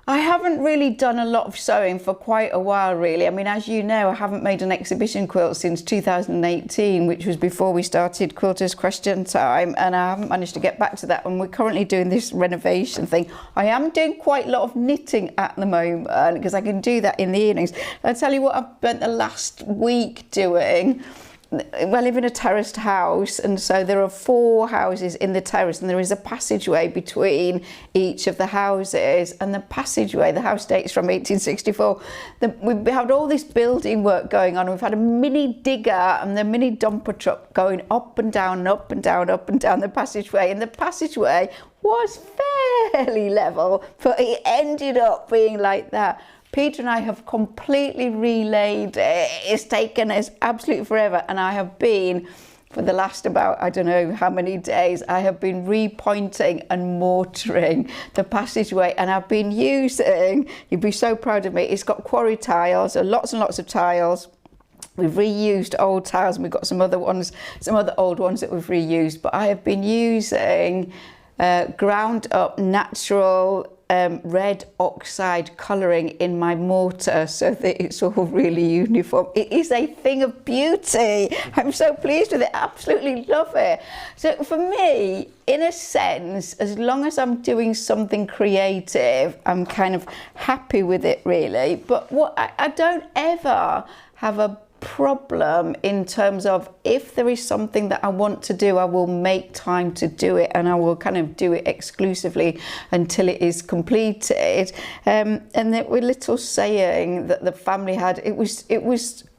S1: I haven't really done a lot of sewing for quite a while, really. I mean, as you know, I haven't made an exhibition quilt since 2018, which was before we started Quilters Question Time, and I haven't managed to get back to that. And we're currently doing this renovation thing. I am doing quite a lot of knitting at the moment, because I can do that in the evenings. I'll tell you what I've spent the last week doing. Well, I live in a terraced house, and so there are 4 houses in the terrace, and there is a passageway between each of the houses. And the passageway, the house dates from 1864. We've had all this building work going on. We've had a mini digger and the mini dumper truck going up and down, up and down, up and down the passageway. And the passageway was fairly level, but it ended up being like that. Peter and I have completely relaid it. It's taken us absolutely forever, and I have been, for the last about, I don't know how many days, I have been repointing and mortaring the passageway, and I've been using, you'd be so proud of me, it's got quarry tiles, lots and lots of tiles. We've reused old tiles, and we've got some other old ones that we've reused, but I have been using ground up natural red oxide colouring in my mortar so that it's all really uniform. It is a thing of beauty. I'm so pleased with it, absolutely love it. So for me, in a sense, as long as I'm doing something creative, I'm kind of happy with it really. But what I don't ever have a problem in terms of if there is something that I want to do, I will make time to do it, and I will kind of do it exclusively until it is completed. And there were little saying that the family had, it was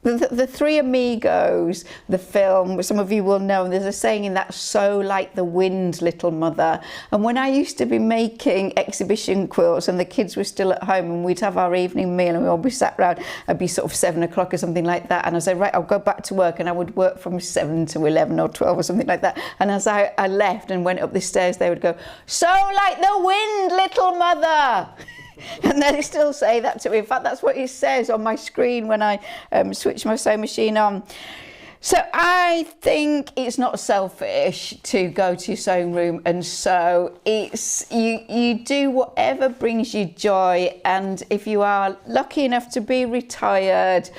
S1: the Three Amigos, the film, some of you will know, there's a saying in that, "Sow like the wind, little mother." And when I used to be making exhibition quilts and the kids were still at home and we'd have our evening meal and we'd all be sat around, it'd be sort of 7 o'clock or something like that, and I'd say, right, I'll go back to work, and I would work from 7 to 11 or 12 or something like that. And as I left and went up the stairs, they would go, "Sow like the wind, little mother." And they still say that to me. In fact, that's what it says on my screen when I switch my sewing machine on. So I think it's not selfish to go to your sewing room and sew. It's you do whatever brings you joy, and if you are lucky enough to be retired,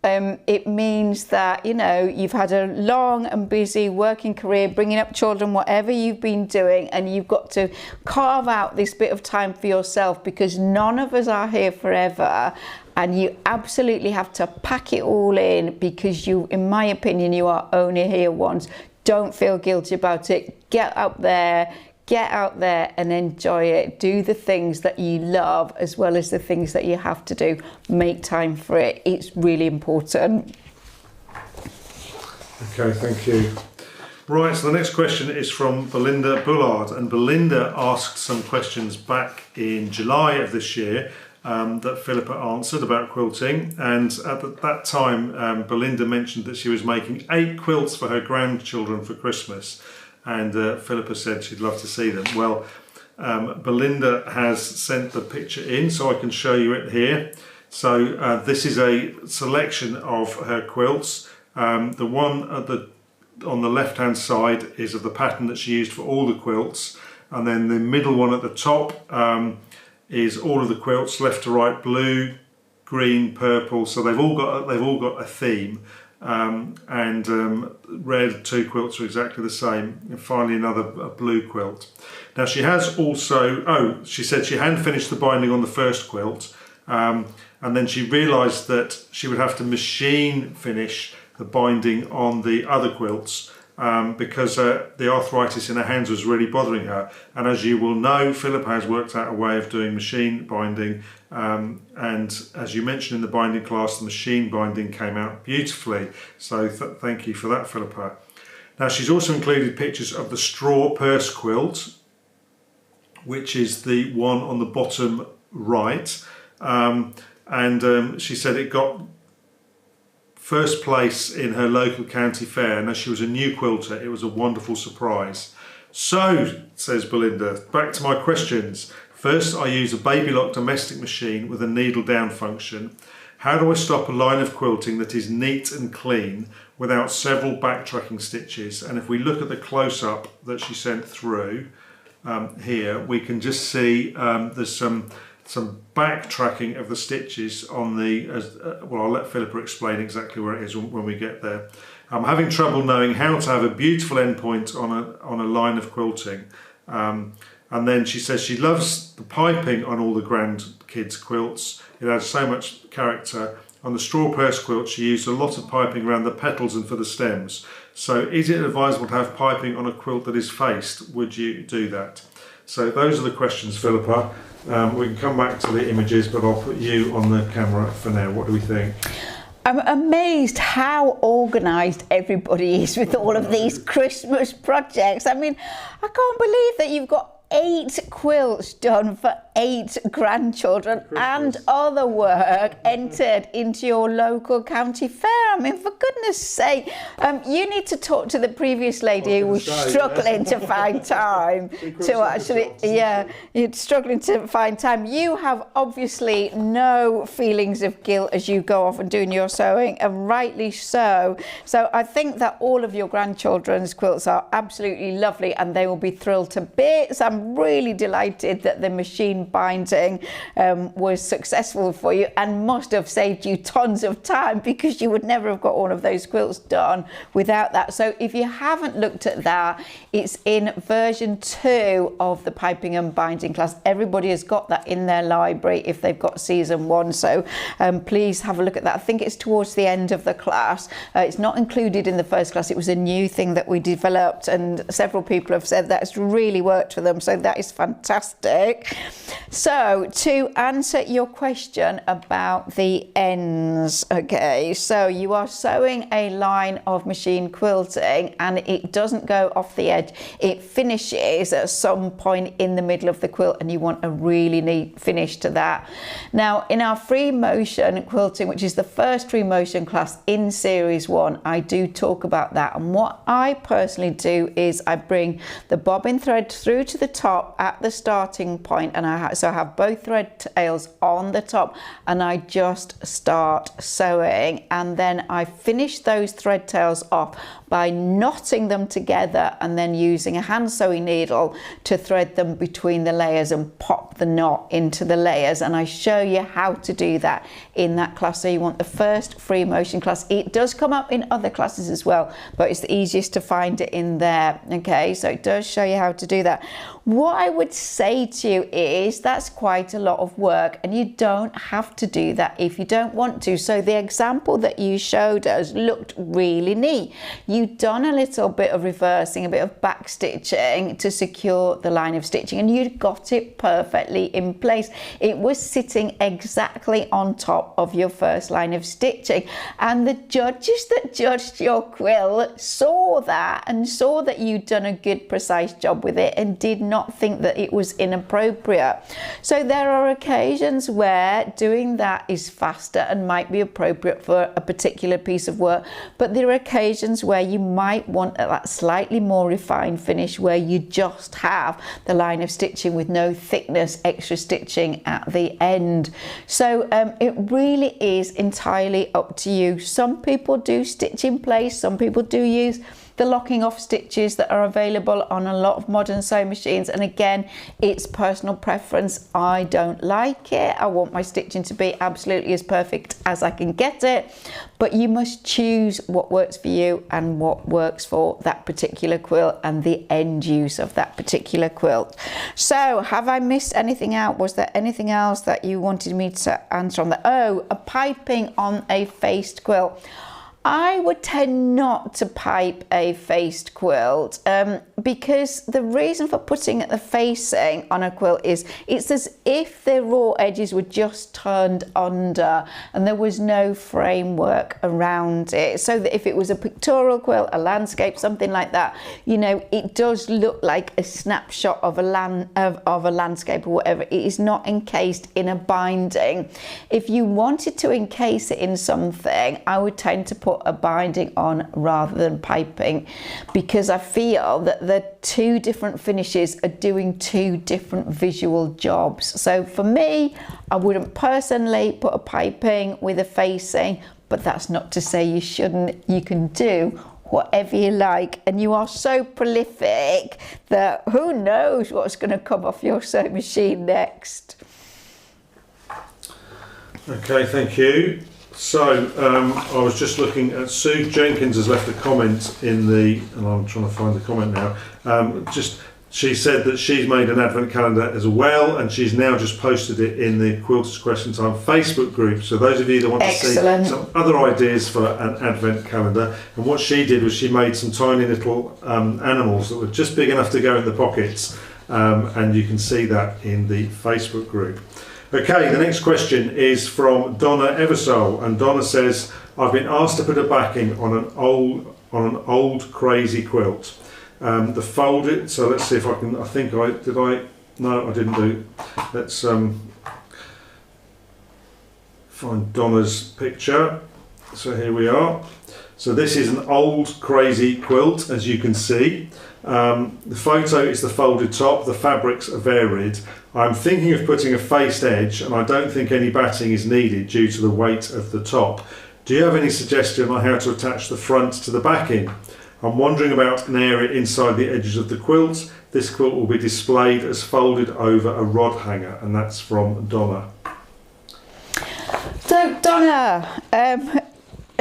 S1: it means that, you know, you've had a long and busy working career, bringing up children, whatever you've been doing, and you've got to carve out this bit of time for yourself, because none of us are here forever, and you absolutely have to pack it all in, because you, in my opinion, you are only here once. Don't feel guilty about it. Get out there and enjoy it. Do the things that you love as well as the things that you have to do. Make time for it. It's really important.
S2: Okay, thank you. Right, so the next question is from Belinda Bullard, and Belinda asked some questions back in July of this year that Philippa answered about quilting, and at that time Belinda mentioned that she was making 8 quilts for her grandchildren for Christmas. And Philippa said she'd love to see them. Well, Belinda has sent the picture in, so I can show you it here. So this is a selection of her quilts. The one on the left-hand side is of the pattern that she used for all the quilts, and then the middle one at the top is all of the quilts, left to right, blue, green, purple. So they've all got a theme. Red, 2 quilts are exactly the same, and finally a blue quilt. Now she has also, she said she hadn't finished the binding on the first quilt, and then she realised that she would have to machine finish the binding on the other quilts because the arthritis in her hands was really bothering her. And as you will know, Philippa has worked out a way of doing machine binding, and as you mentioned in the binding class, the machine binding came out beautifully. So thank you for that, Philippa. Now she's also included pictures of the straw purse quilt, which is the one on the bottom right, and she said it got first place in her local county fair, and as she was a new quilter, it was a wonderful surprise. So, says Belinda, back to my questions. First, I use a baby lock domestic machine with a needle down function. How do I stop a line of quilting that is neat and clean without several backtracking stitches? And if we look at the close-up that she sent through here, we can just see there's some backtracking of the stitches on the, well, I'll let Philippa explain exactly where it is when we get there. I'm having trouble knowing how to have a beautiful endpoint on a line of quilting. And then she says she loves the piping on all the grandkids' quilts. It adds so much character. On the straw purse quilt, she used a lot of piping around the petals and for the stems. So is it advisable to have piping on a quilt that is faced? Would you do that? So those are the questions, Philippa. We can come back to the images, but I'll put you on the camera for now. What do we think?
S1: I'm amazed how organised everybody is with all of these Christmas projects. I mean, I can't believe that you've got 8 quilts done for 8 grandchildren and other work entered into your local county fair. I mean, for goodness sake, you need to talk to the previous lady who was struggling to find time to actually, you're struggling to find time. You have obviously no feelings of guilt as you go off and doing your sewing, and rightly so. So I think that all of your grandchildren's quilts are absolutely lovely and they will be thrilled to bits. I'm really delighted that the machine binding was successful for you and must have saved you tons of time, because you would never have got all of those quilts done without that. So if you haven't looked at that, it's in version 2 of the piping and binding class. Everybody has got that in their library if they've got season 1, so please have a look at that. I think it's towards the end of the class. It's not included in the first class. It was a new thing that we developed, and several people have said that's really worked for them, so that is fantastic. So to answer your question about the ends, okay, so you are sewing a line of machine quilting and it doesn't go off the edge. It finishes at some point in the middle of the quilt and you want a really neat finish to that. Now in our free motion quilting, which is the first free motion class in series 1, I do talk about that, and what I personally do is I bring the bobbin thread through to the top at the starting point, and I have both thread tails on the top, and I just start sewing, and then I finish those thread tails off by knotting them together and then using a hand sewing needle to thread them between the layers and pop the knot into the layers, and I show you how to do that in that class. So you want the first free motion class. It does come up in other classes as well, but it's the easiest to find it in there. Okay, so it does show you how to do that. What I would say to you is that's quite a lot of work, and you don't have to do that if you don't want to. So the example that you showed us looked really neat. You'd done a little bit of reversing, a bit of back stitching to secure the line of stitching, and you'd got it perfectly in place. It was sitting exactly on top of your first line of stitching, and the judges that judged your quilt saw that and saw that you'd done a good precise job with it and did not think that it was inappropriate. So there are occasions where doing that is faster and might be appropriate for a particular piece of work, but there are occasions where you might want that slightly more refined finish where you just have the line of stitching with no thickness extra stitching at the end. So it really is entirely up to you. Some people do stitch in place, some people do use the locking off stitches that are available on a lot of modern sewing machines, and again, it's personal preference. I don't like it. I want my stitching to be absolutely as perfect as I can get it, but you must choose what works for you and what works for that particular quilt and the end use of that particular quilt. So have I missed anything out? Was there anything else that you wanted me to answer on that? Oh, a piping on a faced quilt. I would tend not to pipe a faced quilt because the reason for putting the facing on a quilt is it's as if the raw edges were just turned under and there was no framework around it. So that if it was a pictorial quilt, a landscape, something like that, you know, it does look like a snapshot of a landscape or whatever. It is not encased in a binding. If you wanted to encase it in something, I would tend to put a binding on rather than piping, because I feel that the two different finishes are doing two different visual jobs. So for me, I wouldn't personally put a piping with a facing, but that's not to say you shouldn't. You can do whatever you like, and you are so prolific that who knows what's going to come off your sewing machine next.
S2: Okay, thank you. So I was just looking at Sue Jenkins has left a comment in the, and I'm trying to find the comment now. She said that she's made an advent calendar as well, and she's now just posted it in the Quilters Question Time Facebook group. So those of you that want to see some other ideas for an advent calendar, and what she did was she made some tiny little animals that were just big enough to go in the pockets, and you can see that in the Facebook group. Okay, the next question is from Donna Eversole, and Donna says, I've been asked to put a backing on an old crazy quilt. The folded, so let's see if I can, did I No, I didn't do. Let's find Donna's picture. So here we are. So this is an old crazy quilt, as you can see. The photo is the folded top, the fabrics are varied. I'm thinking of putting a faced edge, and I don't think any batting is needed due to the weight of the top. Do you have any suggestion on how to attach the front to the backing? I'm wondering about an area inside the edges of the quilt. This quilt will be displayed as folded over a rod hanger, and that's from Donna.
S1: So Donna,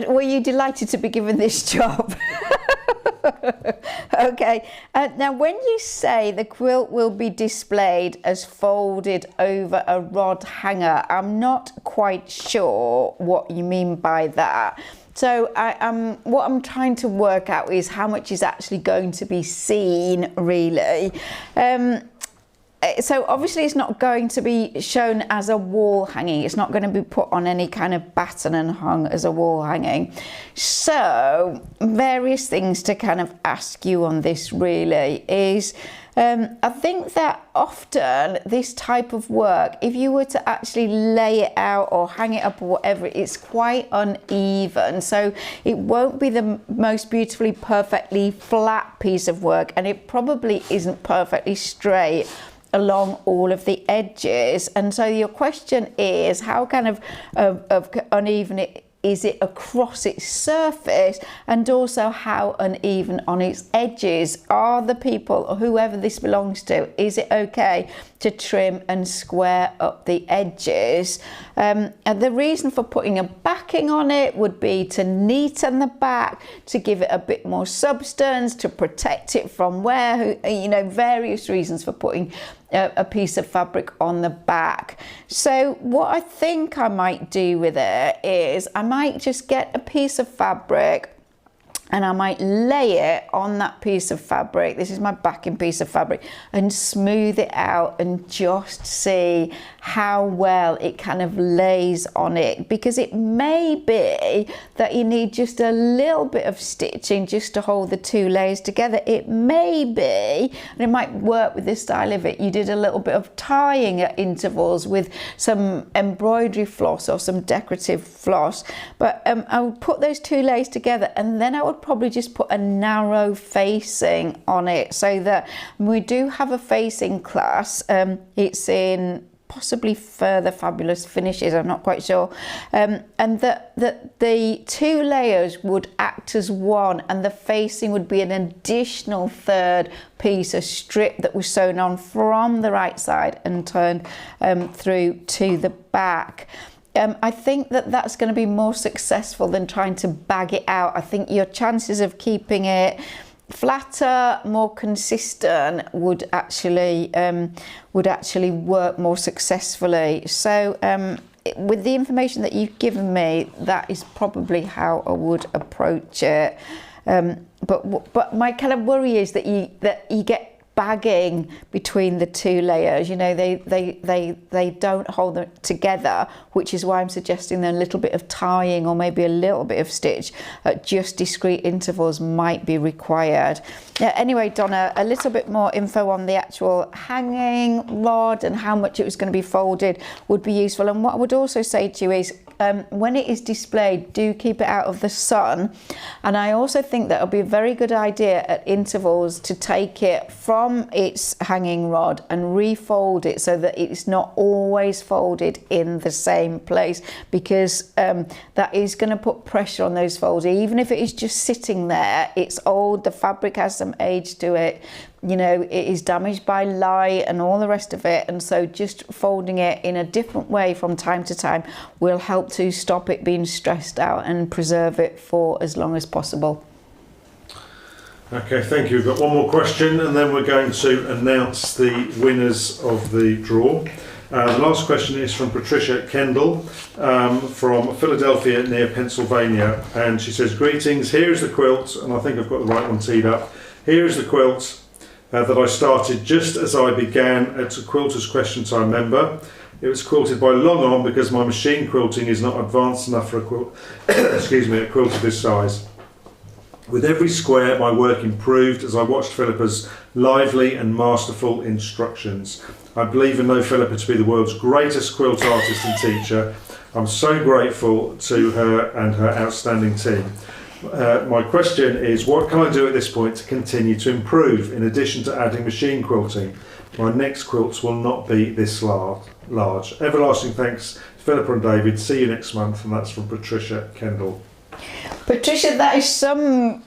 S1: were you delighted to be given this job? Okay, now when you say the quilt will be displayed as folded over a rod hanger, I'm not quite sure what you mean by that. So what I'm trying to work out is how much is actually going to be seen, really. So obviously it's not going to be shown as a wall hanging. It's not going to be put on any kind of batten and hung as a wall hanging. So various things to kind of ask you on this really is, I think that often this type of work, if you were to actually lay it out or hang it up or whatever, it's quite uneven. So it won't be the most beautifully, perfectly flat piece of work, and it probably isn't perfectly straight along all of the edges. And so your question is, how kind of uneven is it across its surface, and also how uneven on its edges? Are the people, or whoever this belongs to, is it okay to trim and square up the edges? And the reason for putting a backing on it would be to neaten the back, to give it a bit more substance, to protect it from wear, you know, various reasons for putting a piece of fabric on the back. So what I think I might do with it is I might just get a piece of fabric and I might lay it on that piece of fabric. This is my backing piece of fabric, and smooth it out and just see how well it kind of lays on it, because it may be that you need just a little bit of stitching just to hold the two layers together. It may be, and it might work with the style of it, you did a little bit of tying at intervals with some embroidery floss or some decorative floss. But I would put those two layers together, and then I would probably just put a narrow facing on it, so that we do have a facing class. It's in possibly Further Fabulous Finishes, I'm not quite sure, and that the two layers would act as one, and the facing would be an additional third piece, a strip that was sewn on from the right side and turned through to the back. I think that that's going to be more successful than trying to bag it out. I think your chances of keeping it flatter, more consistent, would actually work more successfully. So with the information that you've given me, that is probably how I would approach it. But my kind of worry is that you get bagging between the two layers. You know, they don't hold them together, which is why I'm suggesting that a little bit of tying or maybe a little bit of stitch at just discrete intervals might be required. Yeah, anyway, Donna, a little bit more info on the actual hanging rod and how much it was going to be folded would be useful. And what I would also say to you is, when it is displayed, do keep it out of the sun. And I also think that it'll be a very good idea at intervals to take it from its hanging rod and refold it so that it's not always folded in the same place, because that is going to put pressure on those folds. Even if it is just sitting there, it's old, the fabric has some age to it, you know, it is damaged by light and all the rest of it, and so just folding it in a different way from time to time will help to stop it being stressed out and preserve it for as long as possible.
S2: Okay, thank you. We've got one more question, and then we're going to announce the winners of the draw. The last question is from Patricia Kendall from Philadelphia near Pennsylvania, and she says, greetings, here is the quilt, and I think I've got the right one teed up. Here is the quilt that I started just as I began at a Quilters Question Time member. It was quilted by long on because my machine quilting is not advanced enough for a quilt, excuse me, a quilt of this size. With every square, my work improved as I watched Philippa's lively and masterful instructions. I believe and know Philippa to be the world's greatest quilt artist and teacher. I'm so grateful to her and her outstanding team. My question is, what can I do at this point to continue to improve in addition to adding machine quilting? My next quilts will not be this large. Everlasting thanks, Philippa and David. See you next month. And that's from Patricia Kendall.
S1: Patricia, that is some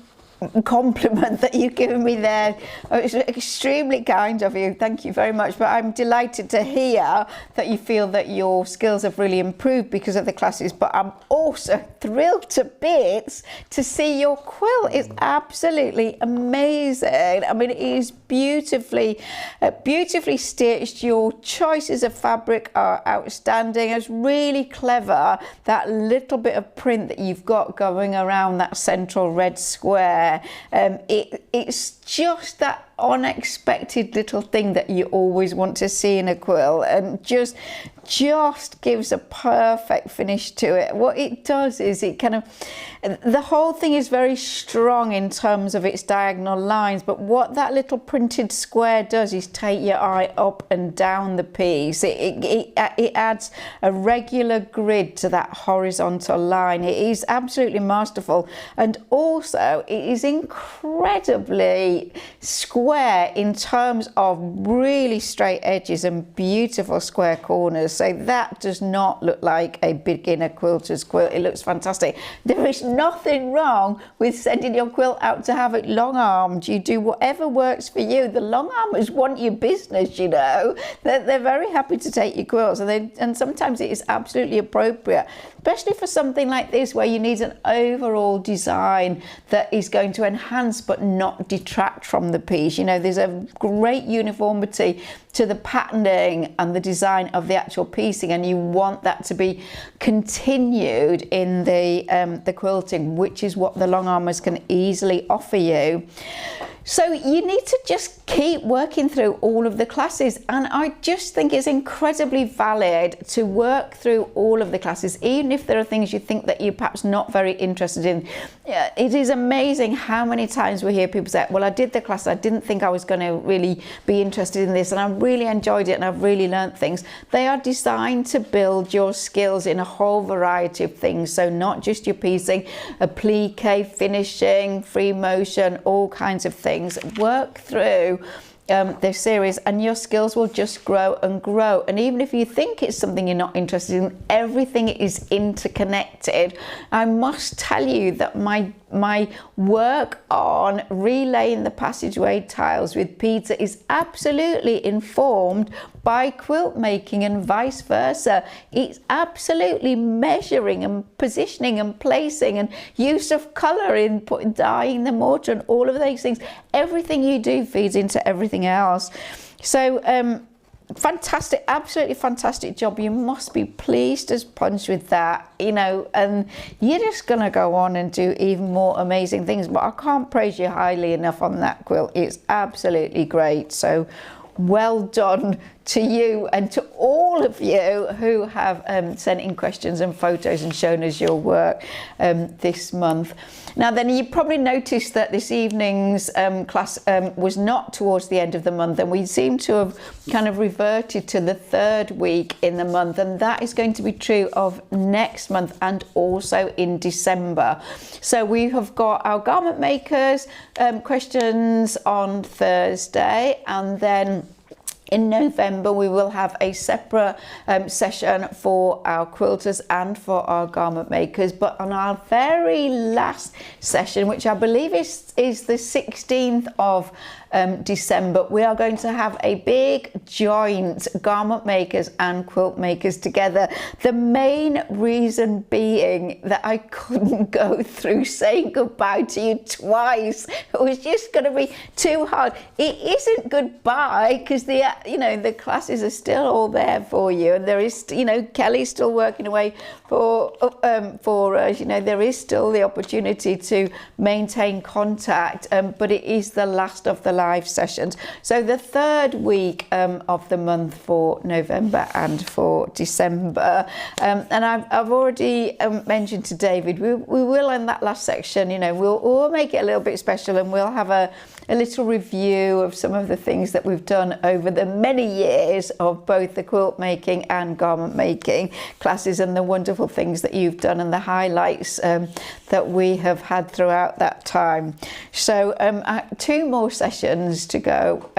S1: compliment that you've given me there. It's extremely kind of you. Thank you very much. But I'm delighted to hear that you feel that your skills have really improved because of the classes. But I'm also thrilled to bits to see your quilt. It's absolutely amazing. I mean, it is beautifully stitched. Your choices of fabric are outstanding. It's really clever, that little bit of print that you've got going around that central red square. It's just that unexpected little thing that you always want to see in a quilt, and just gives a perfect finish to it. What it does is it kind of, the whole thing is very strong in terms of its diagonal lines, but what that little printed square does is take your eye up and down the piece. It adds a regular grid to that horizontal line. It is absolutely masterful, and also it is incredibly square in terms of really straight edges and beautiful square corners. So that does not look like a beginner quilter's quilt. It looks fantastic. There is nothing wrong with sending your quilt out to have it long armed. You do whatever works for you. The long armers want your business, you know. They're very happy to take your quilts, and sometimes it is absolutely appropriate, especially for something like this where you need an overall design that is going to enhance but not detract from the piece. You know, there's a great uniformity to the patterning and the design of the actual piecing, and you want that to be continued in the quilting, which is what the long armers can easily offer you. So you need to just keep working through all of the classes, and I just think it's incredibly valid to work through all of the classes, even if there are things you think that you're perhaps not very interested in. It is amazing how many times we hear people say, well, I did the class, I didn't think I was going to really be interested in this, and I really enjoyed it and I've really learnt things. They are designed to build your skills in a whole variety of things, so not just your piecing, applique, finishing, free motion, all kinds of things. Work through this series and your skills will just grow and grow. And even if you think it's something you're not interested in, everything is interconnected. I must tell you that my work on relaying the passageway tiles with Peter is absolutely informed by quilt making and vice versa. It's absolutely measuring and positioning and placing and use of colour in dyeing the mortar and all of those things. Everything you do feeds into everything else. So fantastic, absolutely fantastic job. You must be pleased as punch with that, you know, and you're just gonna go on and do even more amazing things. But I can't praise you highly enough on that quilt. It's absolutely great. So well done to you and to all of you who have sent in questions and photos and shown us your work this month. Now then, you probably noticed that this evening's class was not towards the end of the month, and we seem to have kind of reverted to the third week in the month, and that is going to be true of next month and also in December. So we have got our garment makers questions on Thursday, and then in November, we will have a separate session for our quilters and for our garment makers. But on our very last session, which I believe is the 16th of December, we are going to have a big joint garment makers and quilt makers together. The main reason being that I couldn't go through saying goodbye to you twice. It was just going to be too hard. It isn't goodbye, because the classes are still all there for you, and there is, Kelly's still working away for us. There is still the opportunity to maintain contact, but it is the last of the live sessions. So the third week of the month for November and for December, and I've already mentioned to David, we will in that last section, we'll make it a little bit special, and we'll have a little review of some of the things that we've done over the many years of both the quilt making and garment making classes, and the wonderful things that you've done and the highlights that we have had throughout that time. So 2 more sessions to go,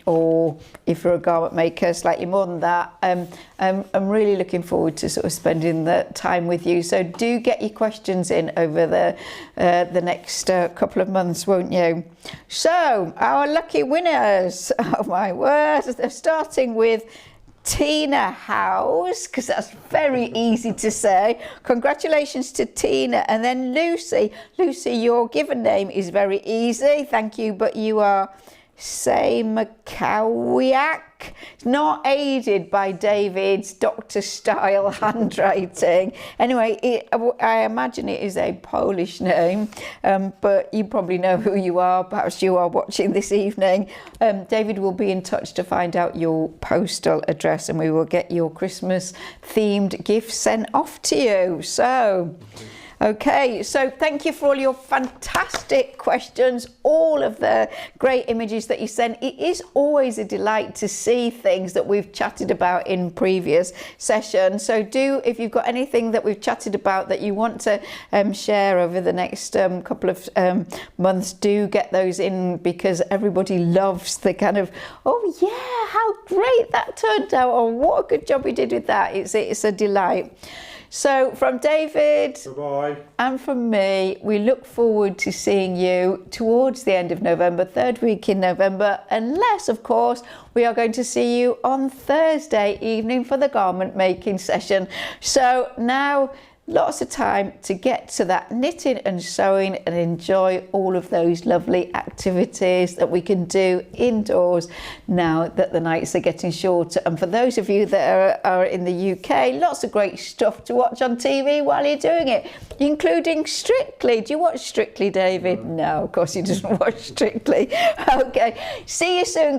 S1: or if you're a garment maker, slightly more than that. I'm really looking forward to sort of spending the time with you. So do get your questions in over the next couple of months, won't you? So our lucky winners, oh my word, they're starting with Tina House, because that's very easy to say. Congratulations to Tina. And then Lucy. Lucy, your given name is very easy, thank you, but you are Say McCowiak, not aided by David's doctor style handwriting. Anyway, I imagine it is a Polish name, but you probably know who you are. Perhaps you are watching this evening. David will be in touch to find out your postal address, and we will get your Christmas themed gift sent off to you. So okay, so thank you for all your fantastic questions, all of the great images that you sent. It is always a delight to see things that we've chatted about in previous sessions. So do, if you've got anything that we've chatted about that you want to share over the next couple of months, do get those in, because everybody loves the kind of, oh yeah, how great that turned out, or what a good job we did with that. It's a delight. So from David and from me, we look forward to seeing you towards the end of November, 3rd week in November, unless, of course, we are going to see you on Thursday evening for the garment making session. So now, lots of time to get to that knitting and sewing and enjoy all of those lovely activities that we can do indoors now that the nights are getting shorter. And for those of you that are in the UK, lots of great stuff to watch on TV while you're doing it, including Strictly. Do you watch Strictly, David? No, of course he doesn't watch Strictly. Okay, see you soon, guys.